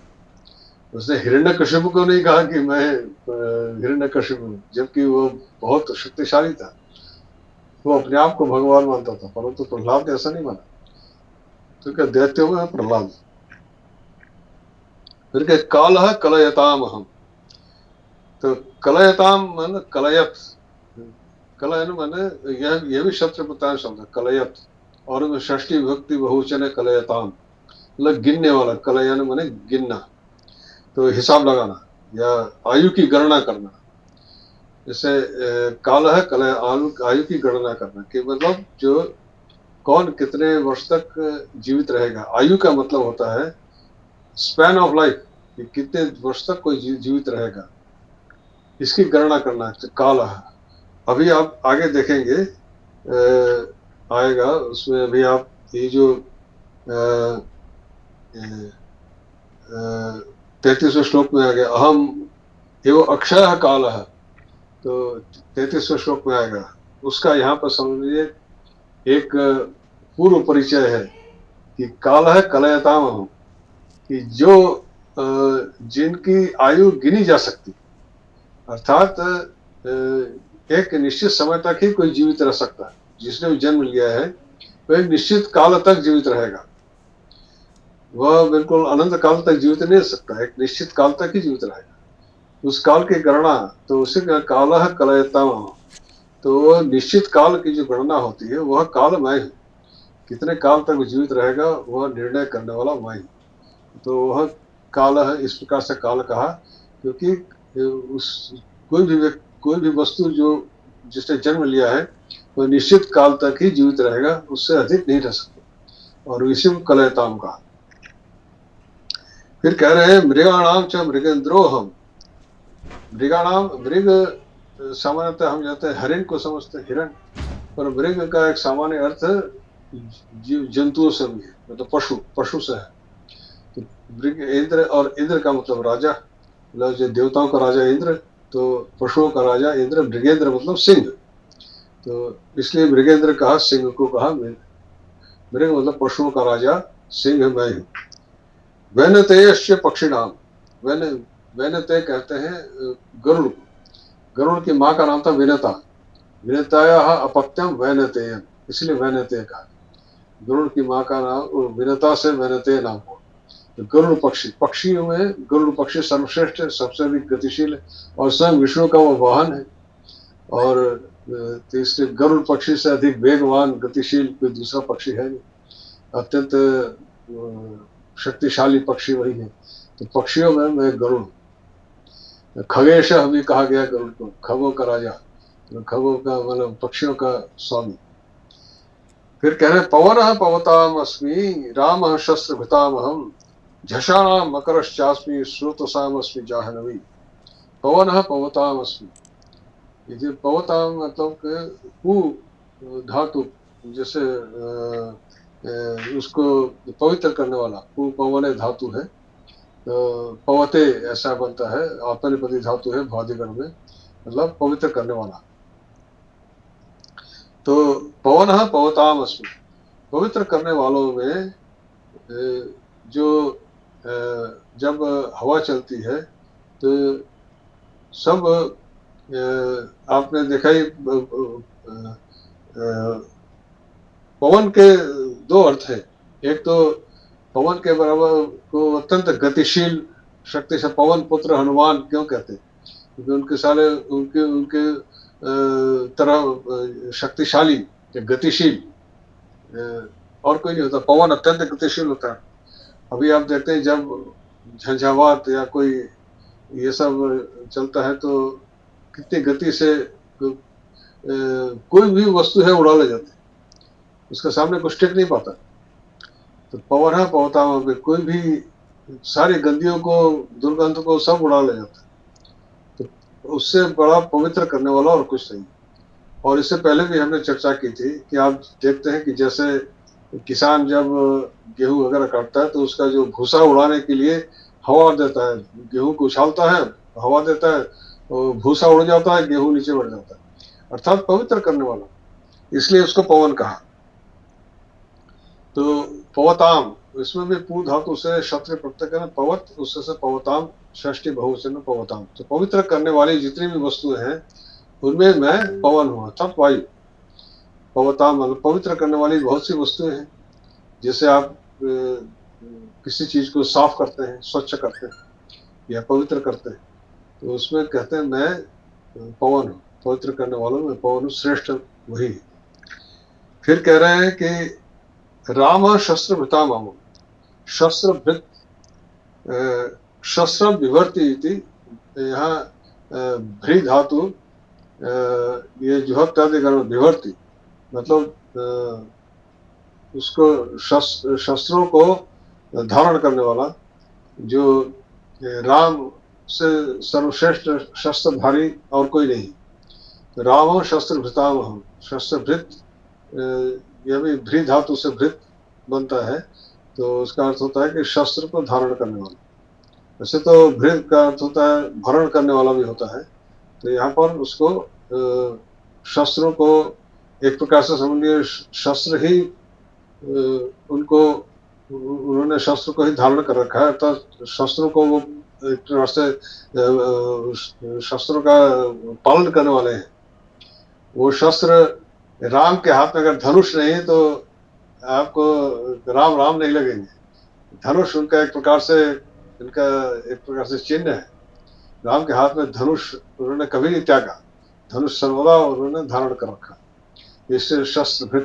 उसने हिरण्यकशिपु को नहीं कहा कि मैं हिरण्यकशिपु, जबकि वो बहुत शक्तिशाली था, वो अपने आप को भगवान मानता था, परंतु प्रहलाद ने ऐसा नहीं माना। तो क्या दैत्यों में प्रहलाद। फिर क्या कालः कलयताम हम। तो कलयताम मन कलयत, कलयन माने यह भी शत्रु प्रत्यय शब्द है, कलयत। और उसमें षष्ठी विभक्ति बहुवचन है कलयताम, मतलब गिनने वाला। कलयन माने गिनना, तो हिसाब लगाना या आयु की गणना करना। जैसे काल है कलय, आयु की गणना करना, कि मतलब जो कौन कितने वर्ष तक जीवित रहेगा। आयु का मतलब होता है स्पैन ऑफ लाइफ, कि कितने वर्ष तक कोई जीवित रहेगा, इसकी गणना करना है काल है। अभी आप आगे देखेंगे आएगा उसमें। अभी आप ये जो 33वें श्लोक में आ गया, अहम एवं अक्षय काल है। तो 33वें श्लोक में आएगा, उसका यहाँ पर समझिए एक पूर्व परिचय है कि काल है कलयताम हूं, कि जो जिनकी आयु गिनी जा सकती, अर्थात एक निश्चित समय तक ही कोई जीवित रह सकता है। जिसने भी जन्म लिया है वो एक निश्चित काल तक जीवित रहेगा, वह बिल्कुल अनंत काल तक जीवित नहीं रह सकता, एक निश्चित काल तक ही जीवित रहेगा। उस काल की गणना तो उसे काल कलयताम, तो निश्चित काल की जो गणना होती है वह काल मैं हूँ, कितने काल तक जीवित रहेगा वह निर्णय करने वाला मैं हूँ। तो वह काल है, इस प्रकार से काल कहा क्योंकि उस कोई भी वस्तु जो जिसने जन्म लिया है वह निश्चित काल तक ही जीवित रहेगा, उससे अधिक नहीं रह सकता, और इसी को कलयताम कहा। फिर कह रहे हैं मृगाणाम च मृगेंद्रो हम। मृगाणाम, मृग सामान्यतः हम जाते हैं हरिण को समझते हैं, हिरण, पर मृग का एक सामान्य अर्थ जीव जंतुओं से भी है, मतलब पशु, पशु से है। तो मृग इंद्र, और इंद्र का मतलब राजा, मतलब जो देवताओं का राजा इंद्र, तो पशुओं का राजा इंद्र, मृगेंद्र मतलब सिंह। तो इसलिए मृगेंद्र कहा, सिंह को कहा। मृग मतलब पशुओं का राजा, सिंह मैं हूँ। वैनतेयश्च पक्षिणाम। वैन वैनतेय कहते हैं गरुड़ को। गरुड़ की माँ का नाम था विनता। विनताया अपत्यम वैनतेयम, इसलिए वैनतेय कहा। गरुड़ की माँ का नाम विनता से वैनतेय नाम हुआ। तो गरुड़ पक्षी, पक्षियों में गरुड़ पक्षी सर्वश्रेष्ठ है, सबसे अधिक गतिशील है, और स्वयं विष्णु का वो वाहन है। और तो इसलिए गरुड़ पक्षी से अधिक वेगवान गतिशील कोई दूसरा पक्षी है नहीं। अत्यंत शक्तिशाली पक्षी वही है। तो पक्षियों में मैं गरुड़। खगेश भी कहा गया गरुड़ को, खगों का राजा, तो खगों का मतलब पक्षियों का स्वामी। फिर कह रहे पवन पवताम अस्मि, राम शस्त्र भितामहम, झषाणाम मकरश्चास्मि, स्रोतसाम अस्मि जाह्नवी। पवन पवताम अस्मि। ये जो पवताम मतलब के पू धातु, जैसे उसको पवित्र करने वाला, पू पवन धातु है, तो पवते ऐसा बनता है, आत्मनेपदी धातु है भादिगण में, मतलब पवित्र करने वाला। तो पवन पवताम अस्मि, पवित्र करने वालों में जो जब हवा चलती है तो सब आपने देखा ही पवन के दो अर्थ है। एक तो पवन के बराबर को अत्यंत गतिशील शक्ति से पवन पुत्र हनुमान क्यों कहते हैं, क्योंकि उनके सारे उनके उनके तरह शक्तिशाली या गतिशील और कोई नहीं होता। पवन अत्यंत गतिशील होता है। अभी आप देखते हैं जब झंझावात या कोई ये सब चलता है तो कितनी गति से कोई भी वस्तु है उड़ा ले जाते हैं, उसके सामने कुछ टिक नहीं पाता। तो पवन है पवता में कोई भी सारी गंदियों को, दुर्गंध को सब उड़ा ले जाता है। तो उससे बड़ा पवित्र करने वाला और कुछ नहीं। और इससे पहले भी हमने चर्चा की थी कि आप देखते हैं कि जैसे किसान जब गेहूं वगैरह काटता है तो उसका जो भूसा उड़ाने के लिए हवा देता है, गेहूं को उछालता है, हवा देता है, तो भूसा उड़ जाता है, गेहूं नीचे बढ़ जाता है, अर्थात पवित्र करने वाला, इसलिए उसको पवन कहा। तो पवताम, इसमें भी पू धातु से शत्रु प्रत्यय करना, पवत उससे से पवताम, षष्ठी बहुवचन में पवताम। तो पवित्र करने वाली जितनी भी वस्तुएं हैं उनमें मैं पवन हूँ, अर्थात वायु। पवताम मतलब पवित्र करने वाली बहुत सी वस्तुएं हैं। जैसे आप किसी चीज को साफ करते हैं, स्वच्छ करते हैं या पवित्र करते हैं, तो उसमें कहते हैं मैं पवन हूँ, पवित्र करने वालों में पवन हूँ, श्रेष्ठ वही है। फिर कह रहे हैं कि राम शस्त्र भृतामह, शस्त्र भृत, शस्त्र विभर्ति इति, यहाँ भ्री धातु ये जुहत्यादि कर्म विभर्ति मतलब उसको शस्त्रों को धारण करने वाला, जो राम से सर्वश्रेष्ठ शस्त्रधारी और कोई नहीं। तो राम शस्त्र भृतामह, शस्त्र भृत, यह भी भ्री धातु से भृत बनता है, तो उसका अर्थ होता है कि शस्त्र को धारण करने वाला। वैसे तो भृत का अर्थ होता है भरण करने वाला भी होता है, तो यहाँ पर उसको शस्त्रों को एक प्रकार से समझिए, शस्त्र ही उनको, उन्होंने शस्त्र को ही धारण कर रखा है, अर्थात शस्त्रों को वो एक तरह से शस्त्रों का पालन करने वाले हैं। वो शस्त्र, राम के हाथ में अगर धनुष नहीं है तो आपको राम राम नहीं लगेंगे। धनुष उनका एक प्रकार से, इनका एक प्रकार से चिन्ह है। राम के हाथ में धनुष उन्होंने कभी नहीं त्यागा, धनुष सर्वदा उन्होंने धारण कर रखा। इससे शस्त्र भी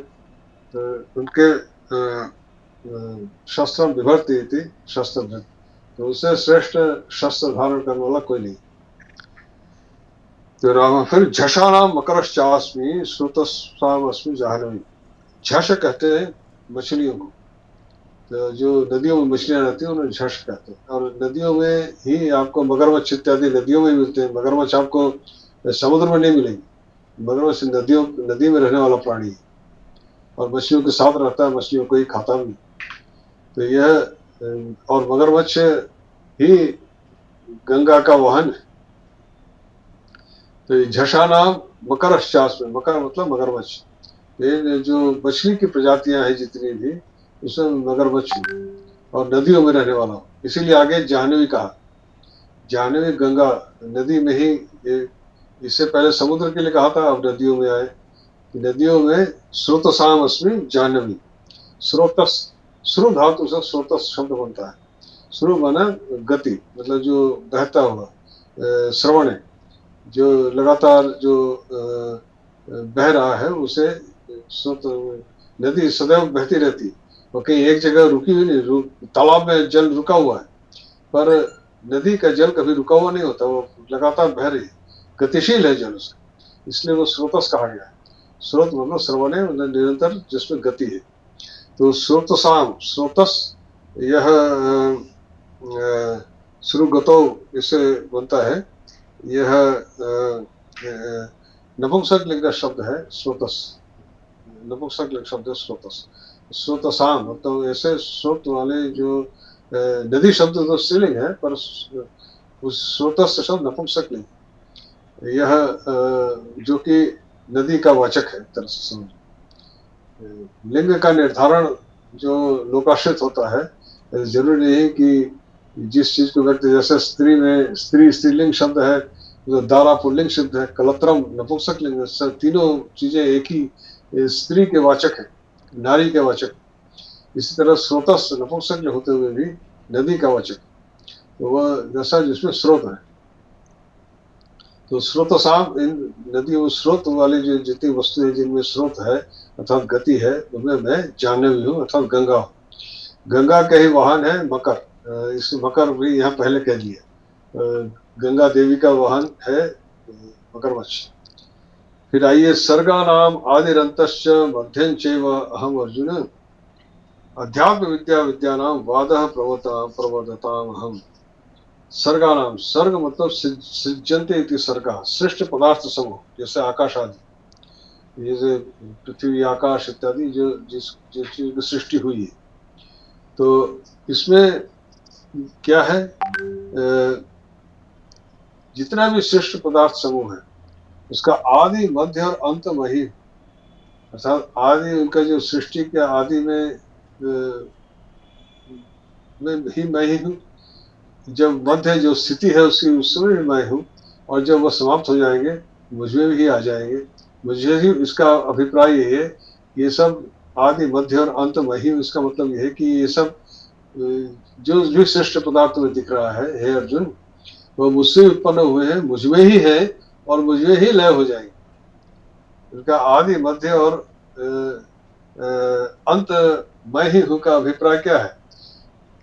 उनके शस्त्र विभर्ति थी शस्त्र भी, तो उससे श्रेष्ठ शस्त्र धारण करने वाला कोई नहीं। तो राम फिर झषाणाम मकरश्चास्मि श्रुतस्वामस्मि जाह्नवी। झष कहते हैं मछलियों को, तो जो नदियों में मछलियां रहती हैं उन्हें झष कहते हैं। और नदियों में ही आपको मगरमच्छ इत्यादि नदियों में मिलते हैं। मगरमच्छ आपको समुद्र में नहीं मिलेंगे। मगरमच्छ नदी में रहने वाला प्राणी है और मछलियों के साथ रहता है, मछलियों को ही खाता भी। तो यह और मगरमच्छ ही गंगा का वाहन है। तो झषा नाम मकरश्चास में, मकर मतलब मगरमच्छ। ये जो मछली की प्रजातियां हैं जितनी भी, उसमें मगरमच्छ और नदियों में रहने वाला, इसीलिए आगे जाह्नवी कहा। जाह्नवी गंगा नदी में ही, इससे पहले समुद्र के लिए कहा था, अब नदियों में आए। नदियों में स्रोतसाम अस्मि जाह्नवी। स्रोतस, श्रु धातु से स्रोतस शब्द बनता है। श्रु माना गति, मतलब जो बहता हुआ, श्रवण है, जो लगातार जो बह रहा है उसे स्रोत। नदी सदैव बहती रहती, और कहीं एक जगह रुकी हुई नहीं। तालाब में जल रुका हुआ है, पर नदी का जल कभी रुका हुआ नहीं होता, वो लगातार बह रही है, गतिशील है जल उसका, इसलिए वो स्रोतस कहा गया है। स्रोत मतलब श्रवण है, मतलब निरंतर जिसमें गति है। तो स्रोतसाम, स्रोतस, यह श्रुगतो इससे बनता है। यह नपुंसक लिंग का शब्द है स्रोतस, नपुंसक लिंग शब्द है स्रोतस। स्रोतसाम मतलब ऐसे स्रोत वाले जो नदी शब्द तो स्त्रीलिंग है, पर उस स्रोतस शब्द नपुंसक लिंग, यह जो कि नदी का वाचक है तरह से समझ। लिंग का निर्धारण जो लोकाश्रित होता है, जरूरी नहीं कि जिस चीज को व्यक्ति, जैसे स्त्री में स्त्री स्त्रीलिंग शब्द है, जो दारा पुल्लिंग शब्द है, कलत्रम नपुंसक लिंग, तीनों चीजें एक ही स्त्री के वाचक है, नारी के वाचक। इसी तरह स्रोतस नपुंसक होते हुए भी नदी का वाचक, तो वह जैसा जिसमें स्रोत है। तो स्रोतसाम, इन नदियों स्रोत वाली जो जितनी वस्तु है जिनमें स्रोत है अर्थात गति है, उनमें मैं जाह्नवी हूँ अर्थात गंगा हूँ। गंगा के ही वाहन है मकर। इस मकर भी यहाँ पहले कह दिया, गंगा देवी का वाहन है मगरमच्छ। फिर आइए, सर्गा नाम आदिरंतश्च मध्यं चैव अहम अर्जुन अध्यात्म विद्या विद्या नाम वादः प्रवर्तताम अहम। सर्गा नाम, सर्ग मतलब सृजन्ते इति सर्गा, सृष्ट पदार्थ समूह, जैसे आकाश आदि, जैसे पृथ्वी आकाश इत्यादि जो जिस चीज की सृष्टि हुई है, तो इसमें क्या है, जितना भी सृष्ट पदार्थ समूह है उसका आदि मध्य और अंत वही, अर्थात आदि उनका जो सृष्टि के आदि में ही मैं ही हूँ, जब मध्य जो स्थिति है उसकी उसमें भी मैं हूँ, और जब वह समाप्त हो जाएंगे मुझमें भी आ जाएंगे। मुझे ही, इसका अभिप्राय ये है, ये सब आदि मध्य और अंत मैं ही हूँ। इसका मतलब यह है कि ये सब जो भी श्रेष्ठ पदार्थ में दिख रहा है हे अर्जुन, वो मुझसे उत्पन्न हुए हैं, मुझमें ही है और मुझमें ही लय हो जाएंगे। उनका आदि मध्य और अंत मैं ही हूँ का अभिप्राय क्या है,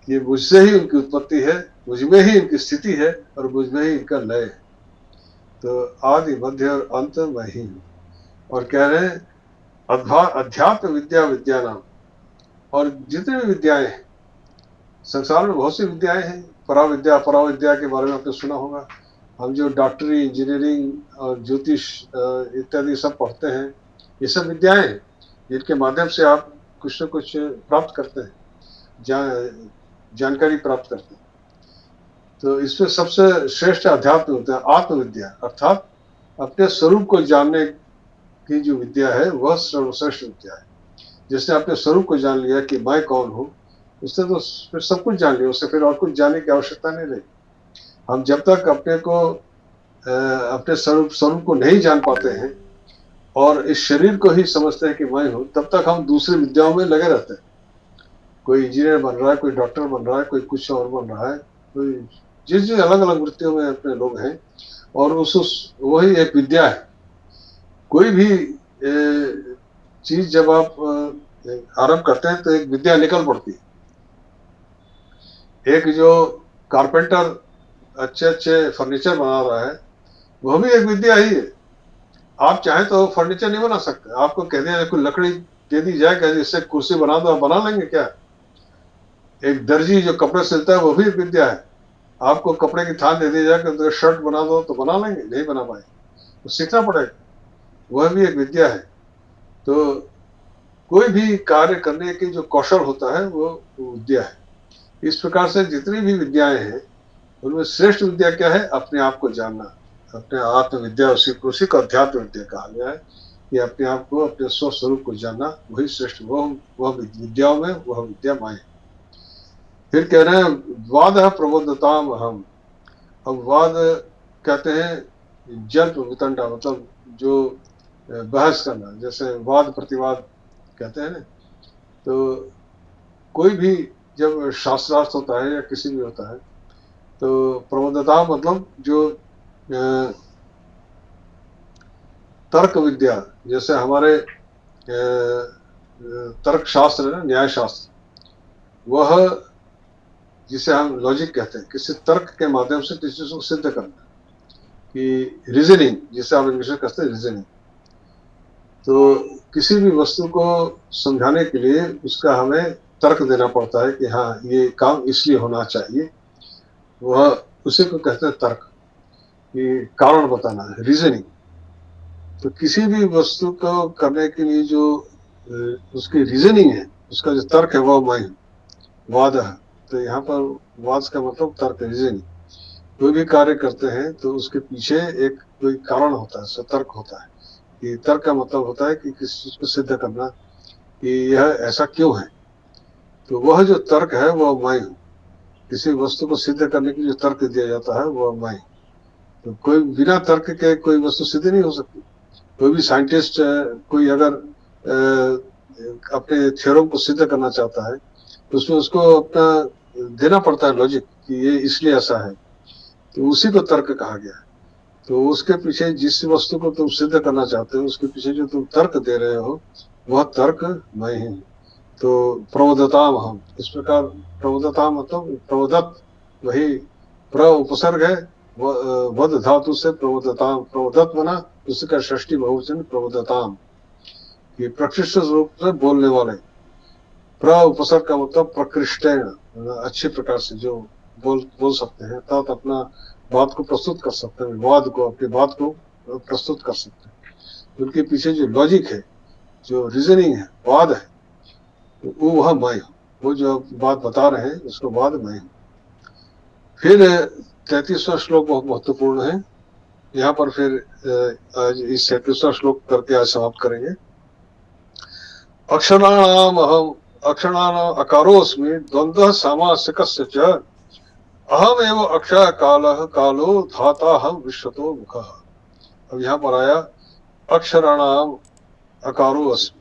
कि मुझसे ही उनकी उत्पत्ति है, मुझमें ही उनकी स्थिति है और मुझमें ही इनका लय है। तो आदि मध्य और अंत मैं ही हूँ। और कह रहे हैं अध्यात्म विद्या विद्या नाम, और जितने भी विद्याएं हैं संसार में, बहुत सी विद्याएं हैं। पराविद्या, पराविद्या के बारे में आपने सुना होगा। हम जो डॉक्टरी, इंजीनियरिंग और ज्योतिष इत्यादि सब पढ़ते हैं, ये सब विद्याएं हैं जिनके माध्यम से आप कुछ न कुछ प्राप्त करते हैं, जानकारी प्राप्त करते हैं। तो इसमें सबसे श्रेष्ठ अध्यात्म होता है आत्मविद्या, अर्थात अपने स्वरूप को जानने की जो विद्या है वह सर्वश्रेष्ठ विद्या है। जिसने अपने स्वरूप को जान लिया कि मैं कौन हूँ, उसने तो फिर सब कुछ जान लिया, उससे फिर और कुछ जानने की आवश्यकता नहीं रही। हम जब तक अपने को अपने स्वरूप को नहीं जान पाते हैं और इस शरीर को ही समझते हैं कि मैं हूँ, तब तक हम दूसरी विद्याओं में लगे रहते हैं। कोई इंजीनियर बन रहा है, कोई डॉक्टर बन रहा है, कोई कुछ और बन रहा है, कोई जिस अलग अलग वृत्तियों में अपने लोग हैं, और उस वही एक विद्या है कोई भी चीज जब आप आरंभ करते हैं तो एक विद्या निकल पड़ती है। एक जो कारपेंटर अच्छे अच्छे फर्नीचर बना रहा है, वह भी एक विद्या ही है। आप चाहें तो फर्नीचर नहीं बना सकते, आपको कह दिया कोई लकड़ी दे दी जाए, कह इससे कुर्सी बना दो, आप बना लेंगे क्या? एक दर्जी जो कपड़े सिलता है वो भी एक विद्या है। आपको कपड़े की थान दे दी जाए कि तो शर्ट बना दो, तो बना लेंगे? नहीं बना पाए, तो सीखना पड़ेगा, वह भी एक विद्या है। तो कोई भी कार्य करने की जो कौशल होता है वो विद्या है। इस प्रकार से जितनी भी विद्याएं हैं उनमें श्रेष्ठ विद्या क्या है? अपने आप को जानना, अपने आत्म विद्या, उसी को अध्यात्म विद्या कहा गया है कि अपने आप को, अपने स्व स्वरूप को जानना, वही श्रेष्ठ, वह विद्याओं में वह विद्या माए। फिर कह रहे हैं वाद है प्रबोधताम हम। अब वाद कहते हैं जल्प वितंडा, मतलब जो बहस करना, जैसे वाद प्रतिवाद कहते हैं ना। तो कोई भी जब शास्त्रार्थ होता है या किसी भी होता है, तो प्रबोधता मतलब जो तर्क विद्या, जैसे हमारे तर्क शास्त्र है ना, न्याय शास्त्र, वह जिसे हम लॉजिक कहते हैं, किसी तर्क के माध्यम से किसी चीज को सिद्ध करना, कि रीजनिंग, जिसे आप इंग्लिश में कहते हैं रीजनिंग। तो किसी भी वस्तु को समझाने के लिए उसका हमें तर्क देना पड़ता है कि हाँ ये काम इसलिए होना चाहिए, वह उसी को कहते हैं तर्क, कि कारण बताना है, रीजनिंग। तो किसी भी वस्तु को करने के लिए जो उसकी रीजनिंग है, उसका जो तर्क है, वह मैं हूं, वाद है। तो यहाँ पर वाद का मतलब तर्क, रीजनिंग। कोई भी कार्य करते हैं तो उसके पीछे एक कोई कारण होता है, सतर्क होता है। कि तर्क का मतलब होता है कि किसी चीज को सिद्ध करना कि यह ऐसा क्यों है। तो वह जो तर्क है वह मैं हूं। किसी वस्तु को सिद्ध करने के लिए जो तर्क दिया जाता है वह मैं। तो कोई बिना तर्क के कोई वस्तु सिद्ध नहीं हो सकती। कोई भी साइंटिस्ट, कोई अगर अपने थ्योरम को सिद्ध करना चाहता है तो उसमें उसको अपना देना पड़ता है लॉजिक, कि ये इसलिए ऐसा है। तो उसी को तर्क कहा गया है। तो उसके पीछे जिस वस्तु को तुम सिद्ध करना चाहते हो, उसके पीछे जो तुम तर्क दे रहे हो, वह तर्क मैं ही। तो प्रवोदताम हम, इस प्रकार प्रवोदताम मतलब प्रवोदत, वही प्र उपसर्ग है, वध धातु से प्रवोदताम, प्रवोदत बना, उसका षष्ठी बहुवचन प्रवोदताम, कि प्रकृष्ट रूप से बोलने वाले। प्र उपसर्ग का मतलब प्रकृष्टेण, अच्छे प्रकार से जो बोल सकते हैं, अर्थात अपना बात को प्रस्तुत कर सकते हैं, वाद को, अपनी बात को प्रस्तुत कर सकते हैं। उनके पीछे जो लॉजिक है, जो रीजनिंग है, वाद है, वो वह मैं हूं। वो जो बात बता रहे हैं उसको वाद मैं हूं। फिर 33वां श्लोक बहुत महत्वपूर्ण है। यहाँ पर फिर आज इस 33वां श्लोक करके आज समाप्त करेंगे। अक्षराणाम अहम, अक्षराणाम अकारोस्मि द्वंद्व सामासिकस्य च अहम एव अक्षय कालः कालो धाता हम विश्वतो मुखः। अब यहाँ पर आया अक्षराणाम अकारो अस्मि।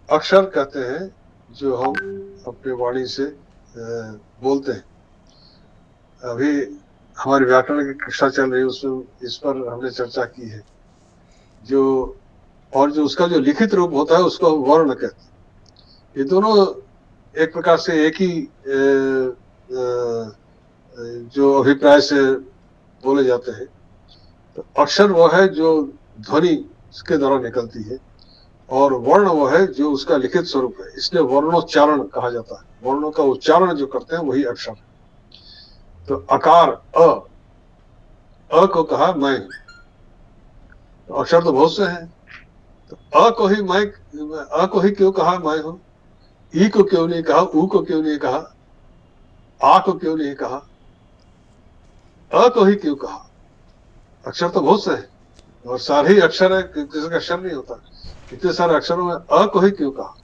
अक्षर कहते हैं जो हम अपने वाणी से बोलते हैं। अभी हमारी व्याकरण की कक्षा चल रही है, उसमें इस पर हमने चर्चा की है। जो और जो उसका जो लिखित रूप होता है उसको हम वर्ण कहते हैं। ये दोनों एक प्रकार से एक ही जो अभिप्राय से बोले जाते हैं। तो अक्षर वो है जो ध्वनि इसके द्वारा निकलती है, और वर्ण वो है जो उसका लिखित स्वरूप है, इसलिए वर्णोच्चारण कहा जाता है। वर्णों का उच्चारण जो करते हैं वही अक्षर है। तो अकार अ को कहा मैं, तो अक्षर तो बहुत से हैं, तो अ को ही मैं, अ को ही क्यों कहा मैं हूं? ई को क्यों नहीं कहा? ऊ को क्यों नहीं कहा? आ को क्यों नहीं कहा? अ को ही क्यों कहा? अक्षर तो बहुत से हैं, और सारे ही अक्षर है, किसी का अक्षर नहीं होता। इतने सारे अक्षरों में अ को ही क्यों कहा?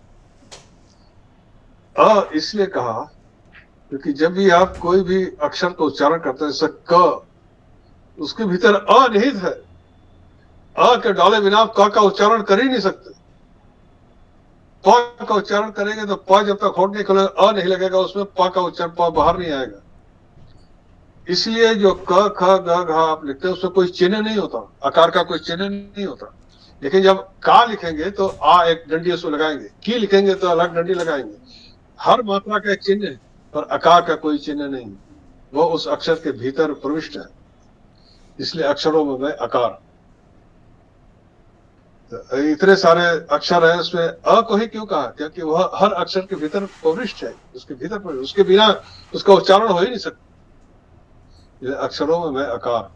अ इसलिए कहा क्योंकि जब भी आप कोई भी अक्षर का उच्चारण करते हैं, जैसे क, उसके भीतर अनिहित है। अ के डाले बिना आप क का उच्चारण कर ही नहीं सकते। प का उच्चारण करेंगे तो प जब तक होठ नहीं खुलेगा, अ नहीं लगेगा उसमें, प का उच्चारण, प बाहर नहीं आएगा। इसलिए जो क ख ग घ आप लिखते हैं उसमें कोई चिन्ह नहीं होता, आकार का कोई चिन्ह नहीं होता। लेकिन जब का लिखेंगे तो आ एक डंडी उसमें लगाएंगे, की लिखेंगे तो अलग डंडी लगाएंगे। हर मात्रा का एक चिन्ह है, पर अकार का कोई चिन्ह नहीं, वो उस अक्षर के भीतर प्रविष्ट है, इसलिए अक्षरों में मैं अकार। तो इतने सारे अक्षर हैं, उसमें अ को ही क्यों कहा? क्योंकि वह हर अक्षर के भीतर प्रविष्ट है, उसके भीतर प्रविष्ट, उसके बिना उसका उच्चारण हो ही नहीं सकता, अक्षरों में मैं अकार।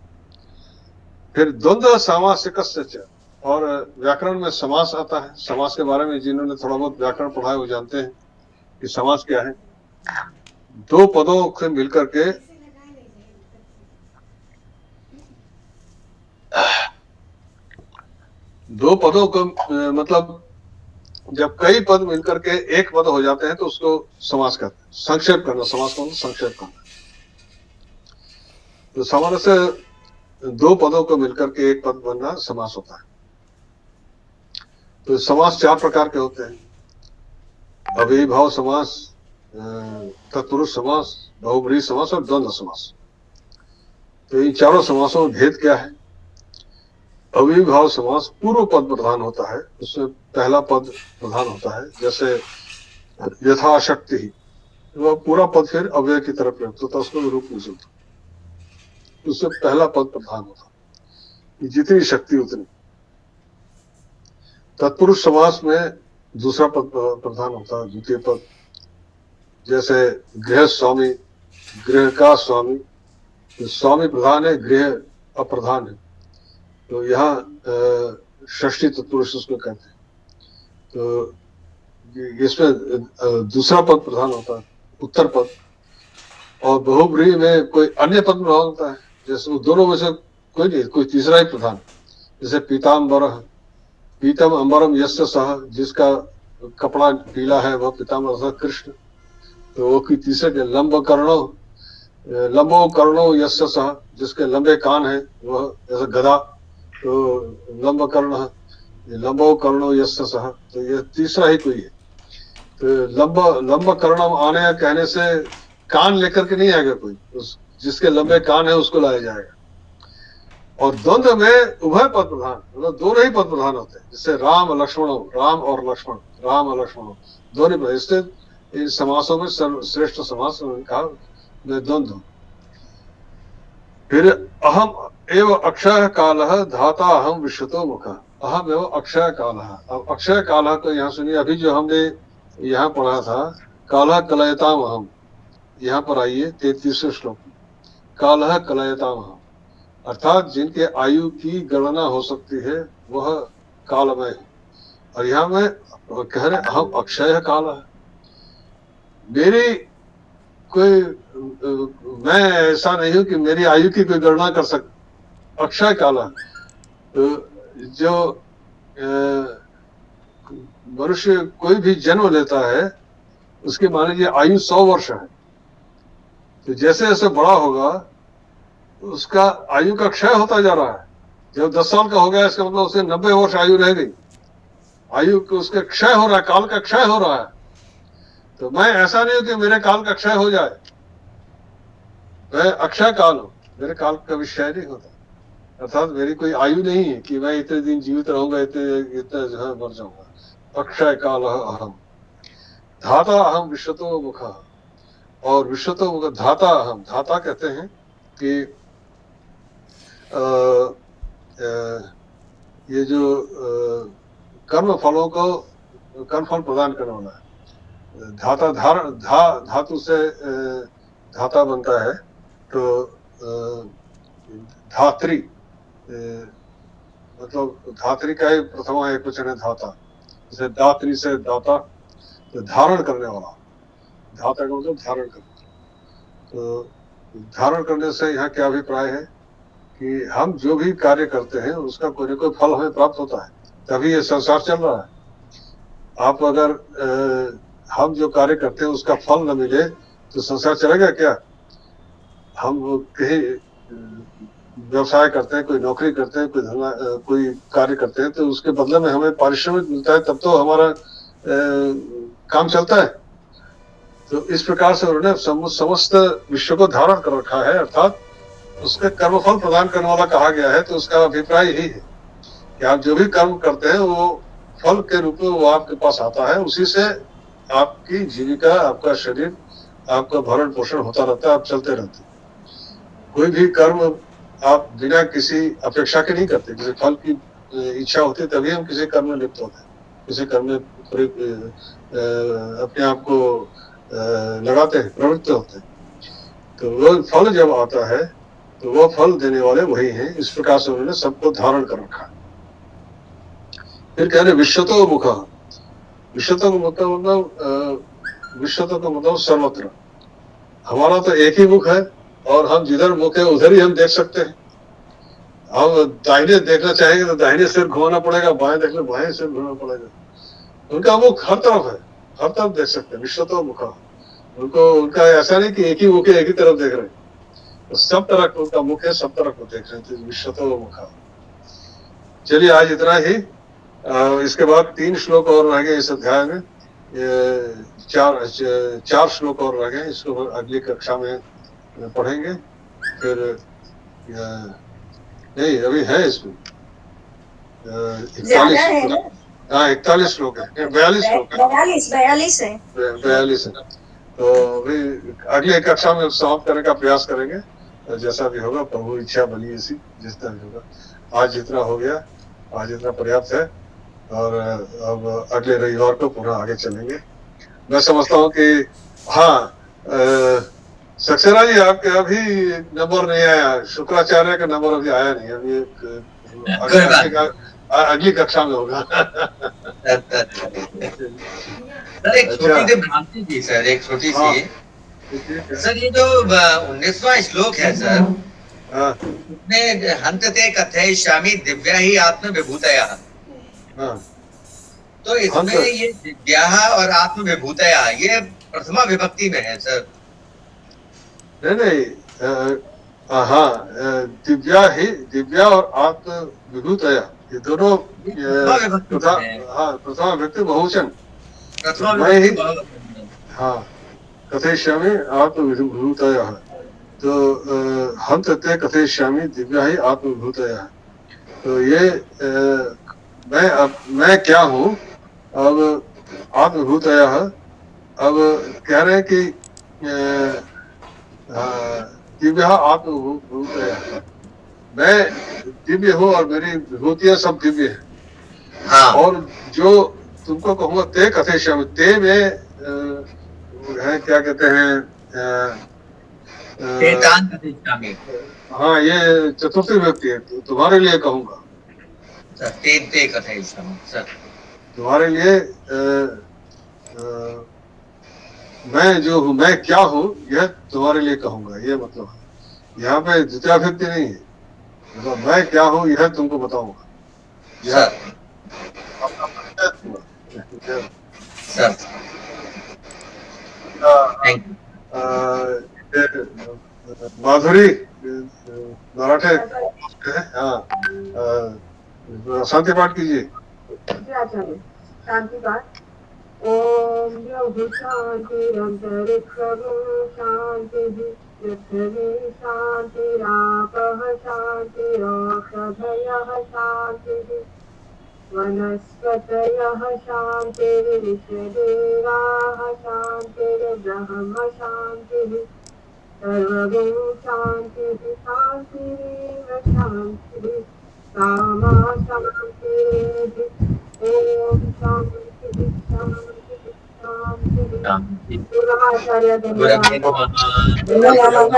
फिर द्वंद्व सामासिकस्य च, और व्याकरण में समास आता है। समास के बारे में जिन्होंने थोड़ा बहुत व्याकरण पढ़ा है वो जानते हैं कि समास क्या है। दो पदों से मिलकर के दो पदों को मतलब जब कई पद मिलकर के एक पद हो जाते हैं तो उसको समास कहते हैं। संक्षेप करना, समास का मतलब संक्षेप करना। तो सामान्य से दो पदों को मिलकर के एक पद बनना समास होता है। तो समास चार प्रकार के होते हैं: अव्ययीभाव समास, तत्पुरुष समास, बहुब्रीहि समास और द्वंद्व समास। तो इन चारों समासों में भेद क्या है? अव्ययीभाव समास पूर्व पद प्रधान होता है, उसमें पहला पद प्रधान होता है। जैसे यथाशक्ति ही, वह पूरा पद फिर अव्यय की तरफ प्रयुक्त होता है, उसको रूप नहीं चलता, उससे पहला पद प्रधान होता है, जितनी शक्ति उतनी। तत्पुरुष समास में दूसरा पद प्रधान होता है, द्वितीय पद। जैसे गृह स्वामी, गृह का स्वामी, तो स्वामी प्रधान है, गृह अप्रधान है, तो यहाँ षष्ठी तत्पुरुष उसको कहते हैं। तो इसमें दूसरा पद प्रधान होता है, उत्तर पद। और बहुब्रीहि में कोई अन्य पद प्रधान होता है, जैसे दोनों में से कोई नहीं, कोई तीसरा ही प्रधान। जैसे पीताम्बर, पीतम अंबरम यस्य सह, जिसका कपड़ा पीला है वह पीताम्बर सह कृष्ण, तो वो की तीसरे के लंब कर्णो, लंबो कर्णो यस्य सह, जिसके लंबे कान है वह, जैसे गदा, तो लंब कर्ण, लंबो कर्णो यस्य सह, तो ये तीसरा ही कोई है। तो लंब कर्णम आने कहने से कान लेकर के नहीं आएगा कोई, उस जिसके लंबे कान है उसको लाया जाएगा। और द्वंद्व में उभय पद प्रधान, मतलब दोनों ही पद प्रधान होते हैं। जैसे राम लक्ष्मण, राम और लक्ष्मण, राम और लक्ष्मण दोनों पद। इससे इन समासों में श्रेष्ठ समास कहा द्वंद्व। फिर अहम एव अक्षय कालः धाता अहम विश्वतो मुखः, अहम एव अक्षय कालः। अब अक्षय कालः को यहाँ सुनिए, अभी जो हमने यहाँ पढ़ा था कालः कलयताम अहम, यहाँ पर आइए 33वें श्लोक में, कालः कलयताम अहम, अर्थात जिनके आयु की गणना हो सकती है वह कालमय है। और यहाँ में कह रहे अहम अक्षय काल है, मेरी कोई, मैं ऐसा नहीं हूं कि मेरी आयु की कोई गणना कर सक, अक्षय काल है। तो जो मनुष्य कोई भी जन्म लेता है उसकी मान लीजिए आयु 100 वर्ष है, तो जैसे जैसे बड़ा होगा उसका आयु का क्षय होता जा रहा है। जब 10 साल का हो गया इसका मतलब उसे 90 वर्ष आयु रह गई, आयु को उसका क्षय हो रहा है, काल का क्षय हो रहा है। तो मैं ऐसा नहीं हूं कि मेरे काल का क्षय हो जाए, मैं अक्षय काल हूं, मेरे काल का विषय नहीं होता। अर्थात मेरी कोई आयु नहीं है कि मैं इतने दिन जीवित रहूंगा, इतने जो है मर जाऊंगा। अक्षय काल अहम धाता अहम विश्वतो मुखः, और विश्वतो मुख धाता अहम, धाता कहते हैं कि ये जो कर्म फलों को, कर्म फल प्रदान करने वाला है। धाता धातु से धाता बनता है, तो धात्री, मतलब धात्री का ही प्रथमा एक वचन है धाता। जैसे दात्री से दाता, तो धारण करने वाला, धाता का मतलब धारण करना। तो धारण करने से यहाँ क्या अभिप्राय है कि हम जो भी कार्य करते हैं उसका कोई न कोई फल हमें प्राप्त होता है, तभी ये संसार चल रहा है। आप अगर हम जो कार्य करते हैं उसका फल न मिले तो संसार चलेगा क्या? हम कहीं व्यवसाय करते हैं, कोई नौकरी करते हैं, कोई कार्य करते हैं, तो उसके बदले में हमें पारिश्रमिक मिलता है, तब तो हमारा काम चलता है। तो इस प्रकार से उन्होंने समस्त विश्व को धारण कर रखा है, अर्थात उसके कर्मफल प्रदान करने वाला कहा गया है। तो उसका अभिप्राय यही है कि आप जो भी कर्म करते हैं वो फल के रूप में वो आपके पास आता है, उसी से आपकी जीविका, आपका शरीर, आपका भरण पोषण होता रहता है, आप चलते रहते हैं। कोई भी कर्म आप बिना किसी अपेक्षा के नहीं करते, किसी फल की इच्छा होती है तभी हम किसी कर्म में लिप्त होते हैं, किसी कर्म में अपने आप को लगाते हैं, प्रवृत्त होते हैं। तो वो फल जब आता है तो वो फल देने वाले वही हैं। इस प्रकार से उन्होंने सबको धारण कर रखा है। फिर कह रहे विश्वतो मुख, विश्वतो का मतलब विश्वतो का मतलब सर्वत्र। हमारा तो एक ही मुख है और हम जिधर मुख है उधर ही हम देख सकते हैं। हम दाहिने देखना चाहेंगे तो दाहिने सिर घुमाना पड़ेगा, बाएं देखना बाएं सिर घुमाना पड़ेगा। उनका मुख हर तरफ है, हर तरफ देख सकते हैं। विश्वतो मुख, उनको उनका ऐसा नहीं कि एक ही मुख है एक ही तरफ देख रहे हैं, तो सब तरफ उनका मुख है, सब तरफ को देख रहे हैं। विश्वतो मुख। चलिए आज इतना ही। इसके बाद 3 श्लोक और रह गए इस अध्याय में। चार श्लोक और रह गए, इसको अगली कक्षा में पढ़ेंगे। फिर नहीं अभी है इसमें 41 श्लोक है, 42 श्लोक है, 42 है। 42 है। तो अभी अगली कक्षा में समाप्त करने का प्रयास करेंगे, जैसा भी होगा। प्रभु इच्छा बनी ऐसी, जितना भी होगा। आज जितना हो गया, आज इतना पर्याप्त है, और अब अगले रविवार को पुनः आगे चलेंगे। मैं समझता हूँ कि हाँ, सक्सेना जी आपके अभी नंबर नहीं आया, शुक्राचार्य का नंबर अभी आया नहीं। अभी अगली कक्षा में होगा। सर एक छोटी सी भ्रांति थी सर, एक छोटी सी। सर ये जो 19वां श्लोक है सर, उसमें हंतते कथयिष्यामि दिव्या ही आत्म विभूतया। तो इसमें ये दिव्या और आत्म विभूतया ये प्रथमा विभक्ति में है सर। नहीं, हाँ, दिव्या और आत्म विभूतया ये दोनों प्रथमा विभक्ति बहुवचन। हाँ, कथयिष्यामि आत्म विभूतया है। तो हंतते कथयिष्यामि दिव्या ही आत्म विभूतया है। तो ये मैं क्या हूँ, अब आत्मभूतया है। अब कह रहे हैं कि दिव्य आत्मभूतया, मैं दिव्य हूँ और मेरी विभूतियां सब दिव्य है। हाँ। और जो तुमको कहूँगा ते कथयिष्यामि, ते में है क्या कहते हैं, हाँ ये चतुर्थी व्यक्ति है। तुम्हारे लिए कहूंगा, तुम्हारे लिए मैं जो हूँ, मैं क्या हूँ, यह तुम्हारे लिए कहूंगा, ये मतलब है। यहाँ पे द्वितीया व्यक्ति नहीं है, मतलब मैं क्या हूँ यह तुमको बताऊंगा। माधुरी मराठे, हाँ, शांति पाठ कीजिए। शांति पाठ। ओम शांतिरंतरिक्षं शांतिः पृथिवी शांतिरापः शांतिरौषधयः शांतिः वनस्पतयः शांतिर्विश्वदेवाः शांतिर्ब्रह्म शांतिः सर्वगुण शांतिः शांतिरेव शांतिः सामा शांतिरेव। ओम शांति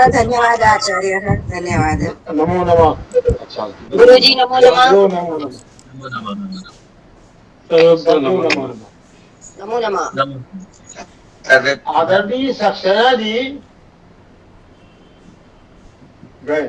धन्यवाद आचार्य, धन्यवाद। नमो नमः। गुरुजी नमो नमः। नमो नमः। आदरणीय सक्सेना जी गए।